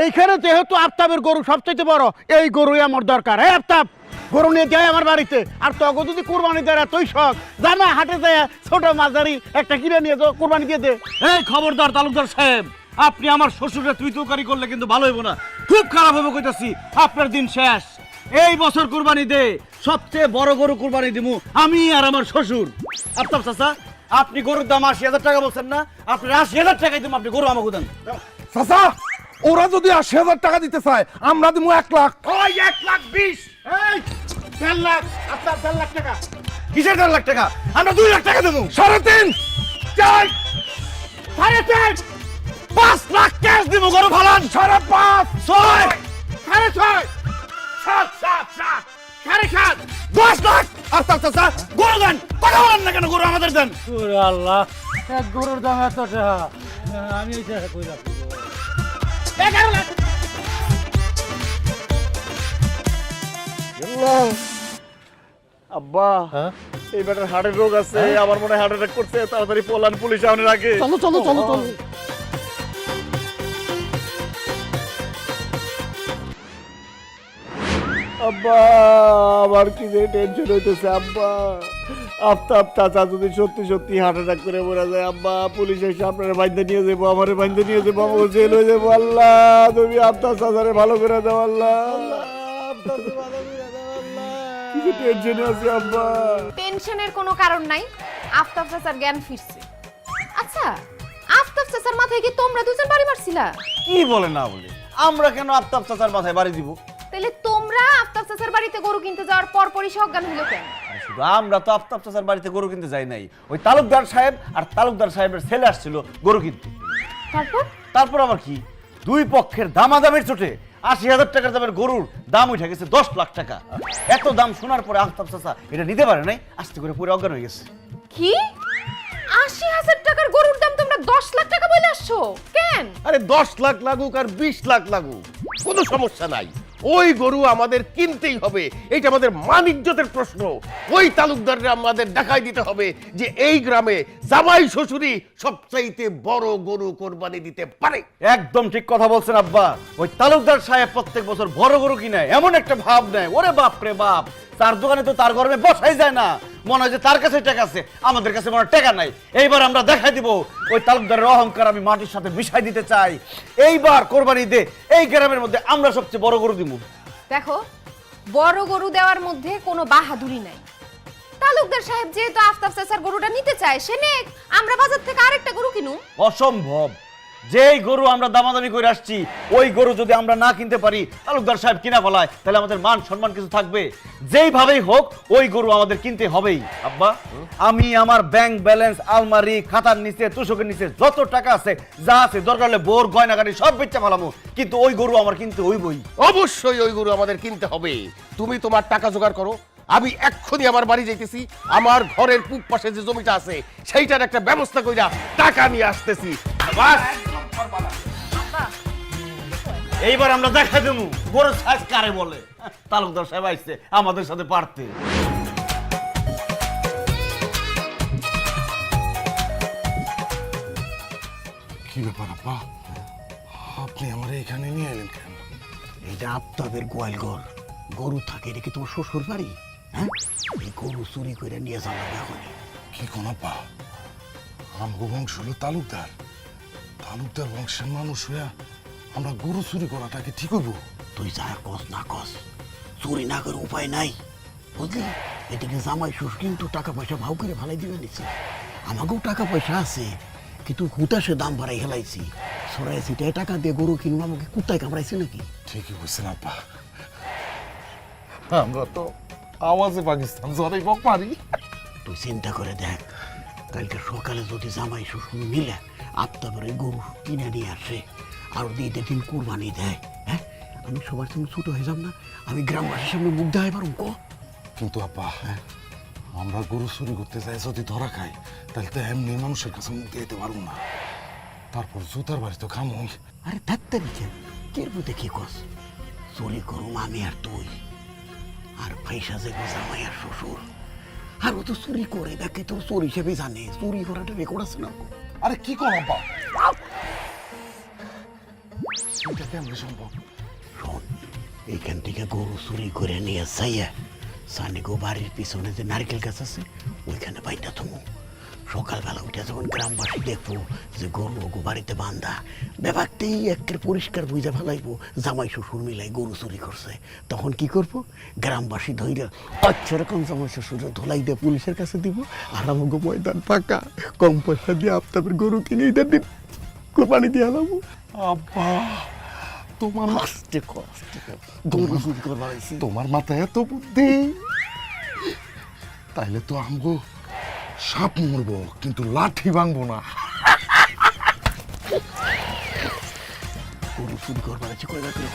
Speaker 4: এইখানে যেহেতু আফতাবের গরু সবচেয়ে বড়, এই গরুই আমার দরকার। এই আফতাব, গরু নিয়ে যায় আমার বাড়িতে। আর তখন যদি কুরবানি দেয় এতই শখ, জানা হাটে যায় ছোট মাঝারি একটা কিনে নিয়ে যাও, কুরবানি দিয়ে দে।
Speaker 10: এই খবরদার তালুকদার সাহেব, আপনি আমার শ্বশুরের তুই তরকারি করলে কিন্তু ভালো হইব না, খুব খারাপ হবে কইতাছি। আপনার দিন শেষ। এই বছর কুরবানি দে সবচেয়ে বড় গরু কুরবানি দিমু আমি আর আমার শ্বশুর। আফতাব চাচা, আপনি গরুর দাম ৮০,০০০ টাকা বলছেন না, আপনি ৮০,০০০ টাকাই দিমু, আপনি গরু আমাকে দেন।
Speaker 14: চাচা, ওরা যদি ৮০,০০০ টাকা দিতে চায়, আমরা দিব ১ লাখ।
Speaker 6: ওই ১,২০,০০০।
Speaker 4: এই ১.৫ লাখ, আপনার ১.৫ লাখ টাকা। কিসের ১.৫ লাখ টাকা? আমরা ২ লাখ টাকা দেবো।
Speaker 14: ৩.৫
Speaker 4: চাই ৩.৫, ৫ লাখ ক্যাশ দিব, গরু ফালান।
Speaker 14: ৫.৫
Speaker 4: ৬, ৬.৫, ৭, ৭, ৭, ৭.৫, ১০ লাখ। আচ্ছা চাচা, গরু দেন, কথা বলেন না কেন? গরু আমাদের দেন।
Speaker 10: আল্লাহ, এক গরুর দাম এত টাকা, আমি এই টাকা কই রাখবো?
Speaker 4: ১১ লাখ। আব্বা, এই বেটার হার্টের রোগ আছে, আমার মনে হয় হার্ট অ্যাটাক করছে। তাড়াতাড়ি পোলান, পুলিশ আউনের আগে।
Speaker 12: চলো চলো চলো চলো।
Speaker 4: আব্বা, আমার কি যে টেনশন হইতেছে আব্বা। আফতাব চাচা যদি সত্যি সত্যি হার্ট অ্যাটাক করে মরে যায়, আব্বা পুলিশ এসে আপনারা বাইন্দে নিয়ে যাবো, আমারে বাইন্দে নিয়ে যাবো, আমার জেল হয়ে যাবো। আল্লাহ, তুমি আফতাব চাচারে ভালো করে দাও। আল্লাহ, কি টেনশন আছে আব্বা।
Speaker 7: টেনশনের কোনো কারণ নাই, আফতাব চাচার জ্ঞান ফিরছে। আচ্ছা, আফতাব চাচার মাথায় কি তোমরা দুজন বাড়ি মারছিলা?
Speaker 4: কি বলে না বলে, আমরা কেন আফতাব চাচার মাথায় বাড়ি দিব?
Speaker 7: তাহলে তোমরা আফতাব চাচার বাড়িতে গরু কিনতে যাওয়ার পরপরই অজ্ঞান হলো কেন?
Speaker 4: শুধু আমরা তো আফতাব চাচার বাড়িতে গরু কিনতে যাই নাই, ওই তালুকদার সাহেব আর তালুকদার সাহেবের ছেলে আসছিল গরু কিনতে। তারপর আবার কি, দুই পক্ষের দামাদামের চোটে ৮০,০০০ টাকার দামের গরুর দাম উঠে গেছে ১০ লাখ টাকা। এত দাম শোনার পরে আফতাব চাচা এটা নিতে পারে নাই, আস্তে করে পুরো অজ্ঞান হয়ে গেছে।
Speaker 7: কি ৮০,০০০ টাকার গরুর দাম তোমরা ১০ লাখ টাকা বলে আসছো কেন?
Speaker 6: আরে ১০ লাখ লাগুক আর ২০ লাখ লাগুক, কোনো সমস্যা নাই, ওই গরু আমাদের কিনতেই হবে। এইটা আমাদের মান ইজ্জতের প্রশ্ন। ওই তালুকদাররা আমাদের দেখাই দিতে হবে যে এই গ্রামে জামাই শ্বশুরই সবচাইতে বড় গরু কোরবানি দিতে পারে।
Speaker 4: একদম ঠিক কথা বলছেন আব্বা। ওই তালুকদার সাহেব প্রত্যেক বছর বড় গরু কিনে এমন একটা ভাব নেয়, ওরে বাপ রে বাপ, তার দোকানে তো তার গরমে বসাই যায় না, মনে হয় যে তার কাছে টাকা আছে, আমাদের কাছে মনে টাকা নাই। এইবার আমরা দেখাই দিব ওই তালুকদারের অহংকার আমি মাটির সাথে মিশাই দিতে চাই। এইবার কোরবানি দে এই গ্রামের মধ্যে আমরা সবচেয়ে বড় গরু দিব।
Speaker 7: দেখো, বড় গরু দেওয়ার মধ্যে কোনো বাহাদুরি নাই। তালুকদার সাহেব যেহেতু আফতাব চাচার গরুটা নিতে চায়, সে নেক, আমরা বাজার থেকে আরেকটা গরু কিনু।
Speaker 4: অসম্ভব, যেই গরু আমরা দামাদামি করে আসছি ওই গরু যদি আমরা না কিনতে পারি, তালুকদার সাহেব কিনা ফেলায়, তাহলে আমাদের মান সম্মান কিছু থাকবে? যেইভাবেই হোক ওই গরু আমাদের কিনতে হবেই। আব্বা, আমি আমার ব্যাংক ব্যালেন্স, আলমারি, খাতার নিচে, তুষকের নিচে যত টাকা আছে, যা আছে, দরকার হলে বোর গয়নাগাড়ি সব বেচা ফেলামো, কিন্তু ওই গরু আমার কিনতে হইবই।
Speaker 6: অবশ্যই ওই গরু আমাদের কিনতে হবে। তুমি তোমার টাকা জোগাড় করো, আমি এক্ষুনি আমার বাড়ি যাইতেছি, আমার ঘরের পূব পাশে যে জমিটা আছে সেইটার একটা ব্যবস্থা কইরা টাকা নিয়ে আসতেছি।
Speaker 4: এইবার আমরা দেখা দেবো গরু সাইজ কারে বলে। তালুকদার সাহেব আইছে আমাদের সাথে পারতে।
Speaker 14: কি ব্যাপার আপা, আপনি আমার এখানে নিয়ে এলেন কেন?
Speaker 1: এটা আফতাবের গোয়াল ঘর, গরু থাকে, এটা কি তোমার শ্বশুর বাড়ি? হ্যাঁ, এই গরু চুরি করে নিয়ে যাওয়া এখন।
Speaker 14: কি কোন আপা, আমগো বংশ হলো তালুকদার, তালুকদার বংশের মানুষ হইয়া আমরা গরু চুরি করাটাকে ঠিক হইব?
Speaker 1: তুই যা কস না কস, চুরি না করে উপায় নাই, বুঝলি? এদিকে জামাই শ্বশুর কিন্তু টাকা পয়সা ভাও করে ভালাই দিবে নিচ্ছে। আমাকেও টাকা পয়সা আছে, কিন্তু হুতাশে দাম বাড়াই হেলাইছি। সরাই সিটাই টাকা দিয়ে গরু কিনবো, আমাকে কুত্তায় কামড়াইছে নাকি?
Speaker 14: ঠিকই বুঝছেন আপা, আমরা তো আওয়াজে পাকিস্তান জরাই বক মারি।
Speaker 1: তুই চিন্তা করে দেখ, কালকে সকালে যদি জামাই শ্বশুর মিলে আফতাবের গরু কিনে নিয়ে আসে আর ঈদের দিন কুরবানি দেয়, হ্যাঁ আমি সবার সঙ্গে ছোট হয়ে যাব না? আমি গ্রামবাসীর সামনে মুখ দেখাই পারব ক?
Speaker 14: কিন্তু আব্বা আমরা গরু চুরি করতে যাই যদি ধরা খাই তাহলে তো এমনি মানুষের কাছে মুখ দিতে পারবো না। তারপর জুতার বাড়ি তো খামই।
Speaker 1: আরে থাকতে দিচ্ছেন কের বুঝে কি কস? চুরি করুম আমি আর তুই, আর পয়সা যাবো জামাই আর শ্বশুর। আর ও তো চুরি করে দেখে, তোর চোর হিসেবে জানে, চুরি করাটা রেকর্ড আছে না?
Speaker 14: আরে কি কর আব্বা, এটা কেমন সম্ভব?
Speaker 1: শোন, এইখান থেকে গরু চুরি করে নিয়ে যাইয়া সানিগো বাড়ির পিছনে যে নারকেল গাছ আছে ওইখানে বাইটা থমু। সকালবেলা উঠে যখন গ্রামবাসী দেখবো যে গরু ওগো বাড়িতে বান্ধা, ব্যাপারটাই একের পরিষ্কার বুঝে ফেলাইবো জামাই শ্বশুর মিলাই গরু চুরি করছে। তখন কি করবো, গ্রামবাসী ধৈর্য আচ্ছা রকম জামাই শ্বশুর ধোলাই দিয়ে পুলিশের কাছে দিব, আর আমাকে ময়দান ফাঁকা, কম পয়সা দিয়ে আপনাদের গরু কিনে ঈদের দিন কোরবানি দিয়ে আলাবো।
Speaker 14: আব্বা তোমার
Speaker 1: আস্তে কষ্ট গরু চুরি করবার হয়েছি।
Speaker 14: তোমার মাথায় এত বুদ্ধি, তাইলে তো আমগো সাপ মরবো কিন্তু লাঠি ভাঙবো না।
Speaker 1: গরু চুরি করবার আছে কয়বার করে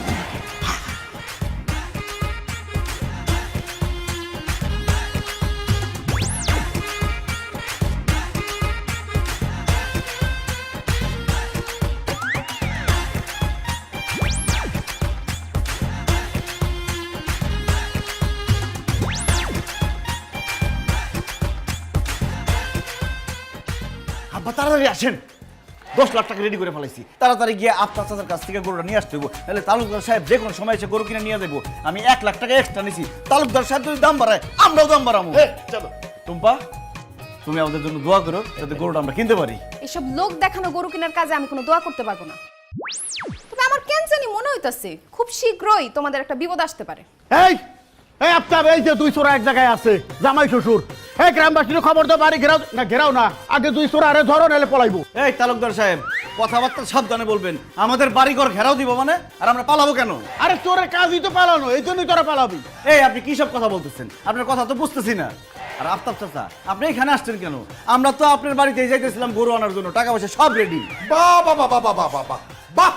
Speaker 4: আব্বা তাড়াতাড়ি আসেন, 10 লাখ টাকা রেডি করে ফেলাইছি, তাড়াতাড়ি গিয়ে আফতাব চাচার কাছ থেকে গরুটা নিয়ে আসতে হইব, তাহলে তালুকদার সাহেব যে কোনো সময় এসে গরু কিনে নিয়ে দেবো। আমি 1 লাখ টাকা এক্সট্রা নিছি, তালুকদার সাহেব যদি দাম বাড়ায় আমরাও দাম বাড়াবো।
Speaker 6: চলো
Speaker 4: টুম্পা, তুমি আমাদের জন্য দোয়া করো যাতে গরুটা আমরা কিনতে পারি।
Speaker 7: এসব লোক দেখানো গরু কেনার কাজে আমি কোনো দোয়া করতে পারবো না। তবে আমার কেন জানি মনে হইতাছে খুব শীঘ্রই তোমাদের একটা বিপদ আসতে পারে।
Speaker 12: এই এই আফতাব, এই যে দুই চোরা এক জায়গায় আছে, জামাই শ্বশুর, এই গ্রামবাসীর খবর তো বাড়ি ঘেরাও না, ঘেরাও না, আগে দুই চোরা আরে ধরো নাহলে পলাইবো।
Speaker 4: এই তালুকদার সাহেব, কথাবার্তা সাবধানে বলবেন, আমাদের বাড়ি ঘর ঘেরাও দিব মানে, আর আমরা পালাবো কেন?
Speaker 12: আরে চোরের কাজই তো পালানো, এই জন্যই তোরা পালাবি।
Speaker 4: এই আপনি কি সব কথা বলতেছেন? আপনার কথা তো বুঝতেছি না। আর আফতাব চাচা, আপনি এখানে আসছেন কেন? আমরা তো আপনার বাড়িতে যাইতেছিলাম গরু আনার জন্য, টাকা পয়সা সব রেডি।
Speaker 14: বাহ বাহ বাহ বাহ বাহ বাহ বাহ বাহ,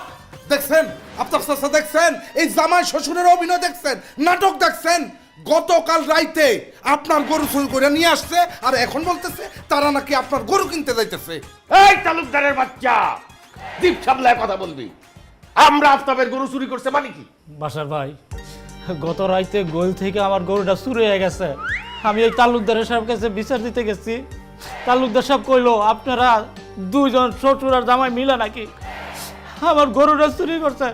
Speaker 14: দেখছেন আফতাব চাচা, দেখছেন এই জামাই শ্বশুরের অভিনয়, দেখছেন নাটক, দেখছেন গতকাল রাইতে আপনার গরু চুরি করে নিয়ে আসছে আর এখন বলতেছে তারা নাকি আপনার গরু কিনতে যাইতেছে।
Speaker 6: এই তালুকদারের বাচ্চা, দীপ সামলায় কথা বলবি। আমরা আফতাবের গরু চুরি করছে মানে কি?
Speaker 10: বাসার ভাই, গত রাইতে গোল থেকে আমার গরুটা চুরি হয়ে গেছে। আমি এই তালুকদারের সাহেব কাছে বিচার দিতে গেছি, তালুকদার সাহেব কইলো আপনারা দুইজন শ্বশুর আর জামাই মিলে নাকি আমার গরুটা চুরি করছে।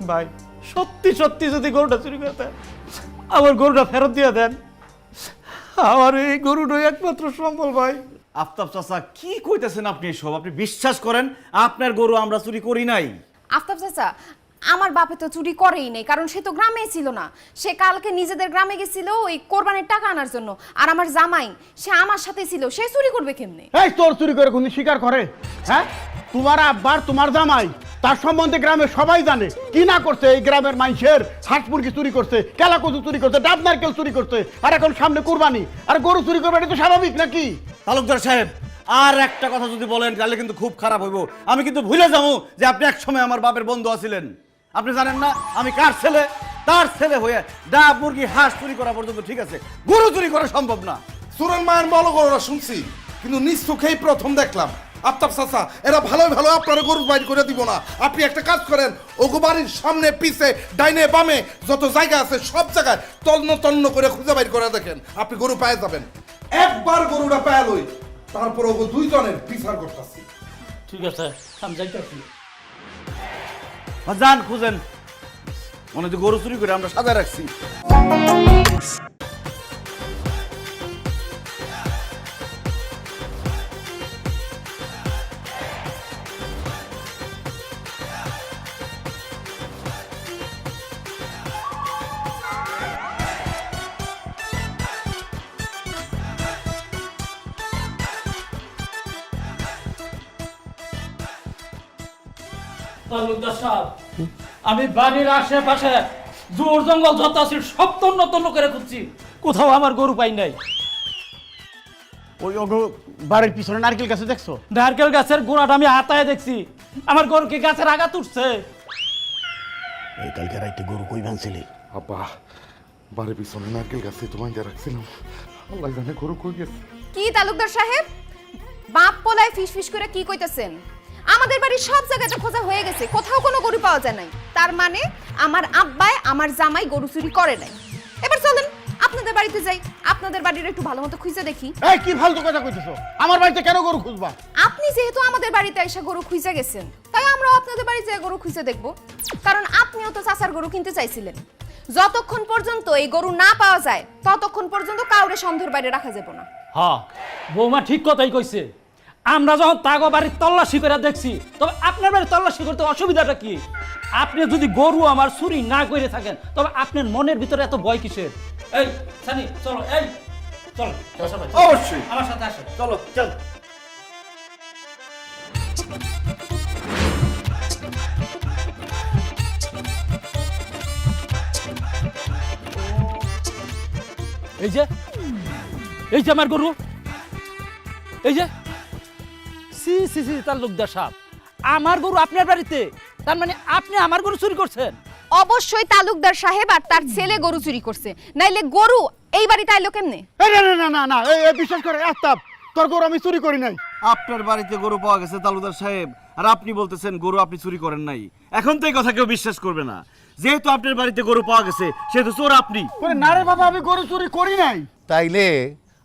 Speaker 10: ভাই সত্যি সত্যি যদি গরুটা চুরি করতে, আমার গরুটা ফেরত দিয়ে দেন, আমার এই গরুটাই একমাত্র সম্বল। ভাই
Speaker 4: আফতাব চাচা, কি কইতেছেন আপনি এসব? আপনি বিশ্বাস করেন আপনার গরু আমরা চুরি করি নাই।
Speaker 7: আফতাব চাচা, আমার বাপে তো চুরি করেই নেই, কারণ সে তো গ্রামেই ছিল না। সে কালকে নিজেদের গ্রামে গেছিল ওই কোরবানির টাকা আনার জন্য। আর আমার জামাই, সে আমার সাথে ছিল, সে চুরি করবে কেমনে?
Speaker 12: এই তোর চুরি করে কোন স্বীকার করে? হ্যাঁ, তোমার আব্বার তোমার জামাই, তার সম্বন্ধে গ্রামের সবাই জানে কি না করছে। এই গ্রামের মানুষের হাঁস মুরগি চুরি করছে, কেলা কচু চুরি করছে, ডাব নারকেল চুরি করছে, আর এখন সামনে কুরবানি, আর গরু চুরি করবে, এটা তো স্বাভাবিক নাকি?
Speaker 4: তালুকদার সাহেব, আর একটা কথা যদি বলেন তাহলে কিন্তু খুব খারাপ হইব। আমি কিন্তু ভুলে যাবো যে আপনি এক সময় আমার বাপের বন্ধু আছিলেন। আপনি জানেন না আমি কার ছেলে? তার ছেলে হয়ে ডাব মুরগি হাঁস চুরি করা পর্যন্ত ঠিক আছে, গরু চুরি করা সম্ভব না।
Speaker 14: সুরেন মায়ের বলো গরুরা শুনছি, কিন্তু নিজ চোখেই প্রথম দেখলাম। আফতাব চাচা, এরা ভালোই ভালো আপনার গরু বাইর করে দিব না। আপনি একটা কাজ করেন, ওগো বাড়ির সামনে পিছে ডাইনে বামে যত জায়গা আছে সব জায়গায় তন্ন তন্ন করে খুঁজে বাইর করে দেখেন, আপনি গরু পায়ে যাবেন। একবার গরুটা পায়ে লই, তারপর ওগো দুইজনের বিচার করতেছি।
Speaker 10: ঠিক আছে, আমি যাইতেছি।
Speaker 4: যান খুঁজেন, মনে হচ্ছে গরু চুরি করে আমরা সাজায় রাখছি।
Speaker 10: তালুকদার সাহেব, আমি বাড়ির আশেপাশে জোর জঙ্গল যত আছে সব তন্ন তন্ন করে খুঁজছি, কোথাও আমার গরু পাই নাই।
Speaker 11: ওই বাড়ির পিছনে নারকেল গাছে দেখছো?
Speaker 10: নারকেল গাছের গোড়াটা আমি হাতায় দেখছি। আমার গরু কি গাছের আঘাত উঠছে?
Speaker 11: এই কালকে রাইতে গরু কই ভাঙছিলি?
Speaker 14: আব্বা বাড়ির পিছনে নারকেল গাছে তো বাইন্দা রাখছিলাম, আল্লাহ জানে গরু কই গেছে।
Speaker 7: কি তালুকদার সাহেব, বাপ পোলায় ফিস করে কি কইতেছেন? আমাদের বাড়ির সব জায়গাতে খোঁজা হয়ে গেছে, কোথাও কোনো গরু পাওয়া যায় নাই। তার মানে আমার আব্বাই আমার জামাই গরু চুরি করে নাই। এবার চলেন আপনাদের বাড়িতে যাই, আপনাদের বাড়ির একটু ভালো মতো খুঁজে দেখি।
Speaker 11: এই কি ফালতু কথা কইতেছো? আমার বাড়িতে কেন গরু খুঁজবা?
Speaker 7: আপনি যেহেতু আমাদের বাড়িতে এসে গরু খুঁজে গেছেন, তাই আমরাও আপনাদের বাড়িতে গরু খুঁজে দেখব। কারণ আপনিও তো চাচার গরু কিনতে চাইছিলেন। যতক্ষণ পর্যন্ত এই গরু না পাওয়া যায় ততক্ষণ পর্যন্ত কাউরে সন্ধ্যের বাইরে রাখা যাবে না।
Speaker 10: হ্যাঁ, বৌমা ঠিক কথাই কইছে। আমরা যখন তাগো বাড়ির তল্লাশি করে দেখছি, তবে আপনার বাড়ির তল্লাশি করতে অসুবিধাটা কি? আপনি যদি গরু আমার চুরি না করে থাকেন, তবে আপনার মনের ভিতরে এত ভয় কিসের? এই সানি চলো, এই চলো
Speaker 14: অবশ্যই
Speaker 10: আমার সাথে আসো।
Speaker 4: চলো চল।
Speaker 10: এই যে আমার গরু, এই যে সি সি সি তালুকদার সাহেব, আমার গরু আপনার বাড়িতে? তার মানে আপনি আমার গরু চুরি করছেন?
Speaker 7: অবশ্যই তালুকদার সাহেব আর তার ছেলে গরু চুরি করছে, নাইলে গরু এই বাড়িতে আইলো কেমনে?
Speaker 11: না না না না না, এই বিশ্বাস করে আফতাব, তোর গরু আমি চুরি করি নাই।
Speaker 4: আপনার বাড়িতে গরু পাওয়া গেছে তালুকদার সাহেব, আর আপনি বলতেছেন গরু আপনি চুরি করেন নাই। এখন তো এই কথা কেউ বিশ্বাস করবে না। যেহেতু আপনার বাড়িতে গরু পাওয়া গেছে, সেহেতু চোর আপনি।
Speaker 11: না রে বাবা, আমি গরু চুরি করি নাই।
Speaker 6: তাইলে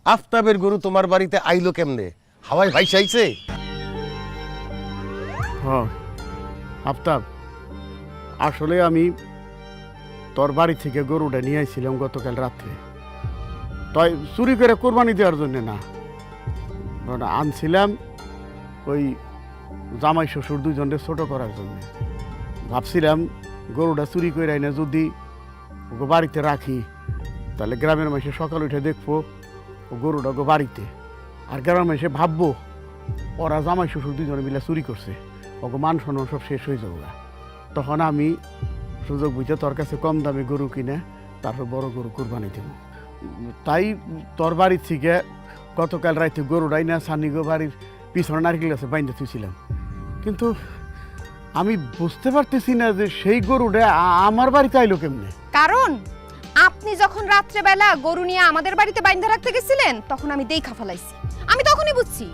Speaker 6: আফতাবের গরু তোমার বাড়িতে আইলো কেমনে? হাওয়ায় ভাইসাইছে?
Speaker 11: হ্যাঁ আফতাব, আসলে আমি তোর বাড়ি থেকে গরুটা নিয়ে আইছিলাম গতকাল রাত্রে। তাই চুরি করে কোরবানি দেওয়ার জন্য না, আনছিলাম ওই জামাই শ্বশুর দুজনকে ছোট করার জন্য। ভাবছিলাম গরুটা চুরি করে আইনা যদি ওকে বাড়িতে রাখি, তাহলে গ্রামের মানুষে সকাল উঠে দেখবো ও গরুটা ওকে বাড়িতে, আর গ্রামের মানুষে ভাববো ওরা জামাই শ্বশুর দুজনে মিলে চুরি করছে, ওকে মান সম্মান সব শেষ হয়ে যাবো। তখন আমি সুযোগ বুঝে তোর কাছে কম দামে গরু কিনে তারপর বড় গরু কোরবানি দেব। তাই তোর বাড়ির থেকে গতকাল রাইতে গরুটাই না সানিগো বাড়ির পিছনে নারকেল গাছে বাইন্দে থুইছিলাম। কিন্তু আমি বুঝতে পারতেছি না যে সেই গরুটা আমার বাড়িতে আইলো কেমনে।
Speaker 7: কারণ আপনি যখন রাত্রেবেলা গরু নিয়ে আমাদের বাড়িতে বাইন্ধা রাখতে গেছিলেন, তখন আমি দেখা ফেলাইছি। আমি তখনই বুঝছি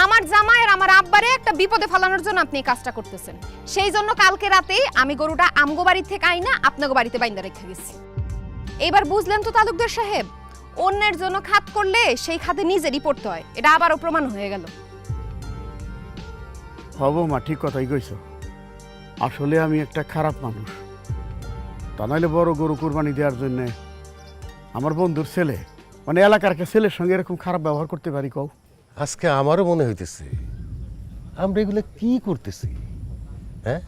Speaker 7: আমার জামাই আর আমার আব্বারে একটা বিপদে ফেলানোর জন্য আপনি এই কাজটা করতেছেন। সেই জন্য কালকে রাতে আমি গরুটা আমগো বাড়ি থেকে আইনা আপনাগো বাড়িতে বাইন্ধা রেখে গেছি। এবার বুঝলেন তো তালুকদার সাহেব, অন্যের জন্য খাত করলে সেই খাতে নিজেরই পড়তে হয়, এটা আবারও প্রমাণ হয়ে গেল।
Speaker 11: হব মা, ঠিক কথাই কইছো। আসলে আমি একটা খারাপ মানুষ। তা নাহলে বড় গরু কোরবানি দেওয়ার জন্য আমার বন্ধুর ছেলে, মানে এলাকার একটা ছেলের সঙ্গে এরকম খারাপ ব্যবহার করতে পারি? কও,
Speaker 6: আজকে আমারও মনে হইতেছে আমরা এগুলো কি করতেছি। হ্যাঁ,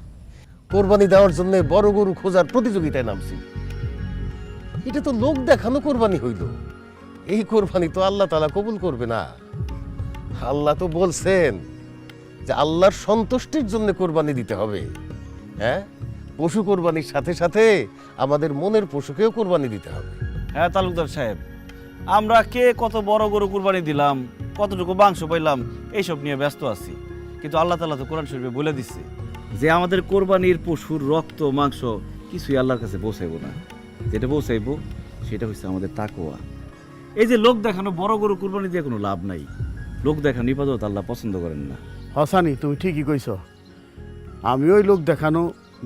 Speaker 6: কোরবানি দেওয়ার জন্য বড় গরু খোঁজার প্রতিযোগিতায় নামছি। এটা তো লোক দেখানো কোরবানি হইল। এই কোরবানি তো আল্লাহ তাআলা কবুল করবে না। আল্লাহ তো বলছেন যে আল্লাহর সন্তুষ্টির জন্য কোরবানি দিতে হবে। হ্যাঁ, পশু কোরবানির সাথে সাথে আমাদের মনের পশুকেও কোরবানি দিতে হবে।
Speaker 4: হ্যাঁ তালুকদার সাহেব, আমরা কে কত বড় গরু কুরবানি দিলাম, কতটুকু মাংস পাইলাম, এইসব নিয়ে ব্যস্ত আছি। কিন্তু আল্লাহ তাআলা তো কোরআন শরীফে বলে দিচ্ছে যে আমাদের কোরবানির পশুর রক্ত মাংস কিছুই আল্লাহর কাছে পৌঁছাইবো না। যেটা পৌঁছাইবো সেটা হচ্ছে আমাদের তাকওয়া। এই যে লোক দেখানো বড় গরু কুরবানি দিয়ে কোনো লাভ নাই। লোক দেখানো ইবাদত আল্লাহ পছন্দ করেন না।
Speaker 11: হাসানি, তুমি ঠিকই কইছ। আমি ওই লোক দেখানো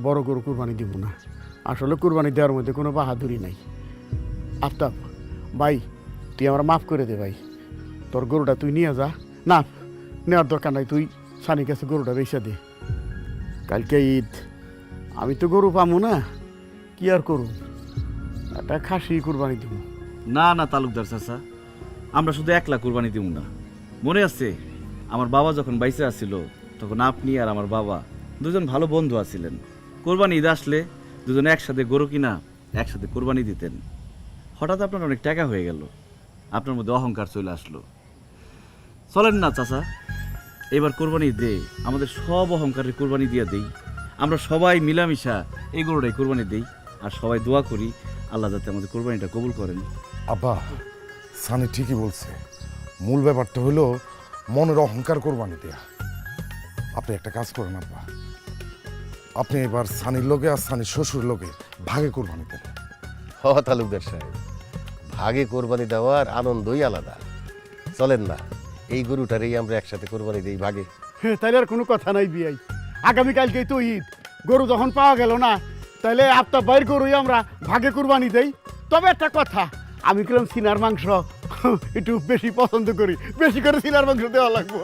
Speaker 11: বড় গরু কোরবানি দিব না। আসলে কোরবানি দেওয়ার মধ্যে কোনো বাহাদুরি নাই। আফতাব ভাই, তুই আমার মাফ করে দে ভাই। তোর গরুটা তুই নিয়ে যা। না, নেওয়ার দরকার নাই, তুই সানির কাছে গরুটা বেচা দে। কালকে ঈদ, আমি তো গরু পাবো না, কি আর করুন, একটা খাসি কোরবানি দিব।
Speaker 4: না না তালুকদার চাচা, আমরা শুধু একলা কোরবানি দিব না। মনে আছে আমার বাবা যখন বাইসে আসছিল, তখন আপনি আর আমার বাবা দুজন ভালো বন্ধু আছিলেন। কোরবানি ঈদ আসলে দুজনে একসাথে গরু কিনা একসাথে কোরবানি দিতেন। হঠাৎ আপনার অনেক টাকা হয়ে গেল, আপনার মধ্যে অহংকার চলে আসলো। চলেন না চাচা, এবার কোরবানি দে আমাদের সব অহংকারের কোরবানি দিয়ে দেই। আমরা সবাই মিলামিশা এই গরুটাই কোরবানি দেই, আর সবাই দোয়া করি আল্লাহ যাতে আমাদের কোরবানিটা কবুল করেন।
Speaker 14: আব্বা, সানি ঠিকই বলছে, মূল ব্যাপারটা হলো মনের অহংকার কোরবানি দেয়া। আপনি একটা কাজ করেন আব্বা, আপনি এবার সানির লোকে আর সানির শ্বশুর লোকে ভাগে কোরবানি দেন।
Speaker 6: হ তালুকদার সাহেব, ভাগে কোরবানি দেওয়ার আনন্দই আলাদা। চলেন না, এই গরুটারই আমরা একসাথে কোরবানি দিই ভাগে।
Speaker 11: তাহলে আর কোনো কথা নাই বিয়াই, আগামীকালকেই তো ঈদ, গরু যখন পাওয়া গেল না তাহলে আপনার বাইর গরুই আমরা ভাগে কুরবানি দেই। তবে একটা কথা, আমি কিরম সিনার মাংস একটু বেশি পছন্দ করি, বেশি করে সিনার মাংস দেওয়া লাগবো।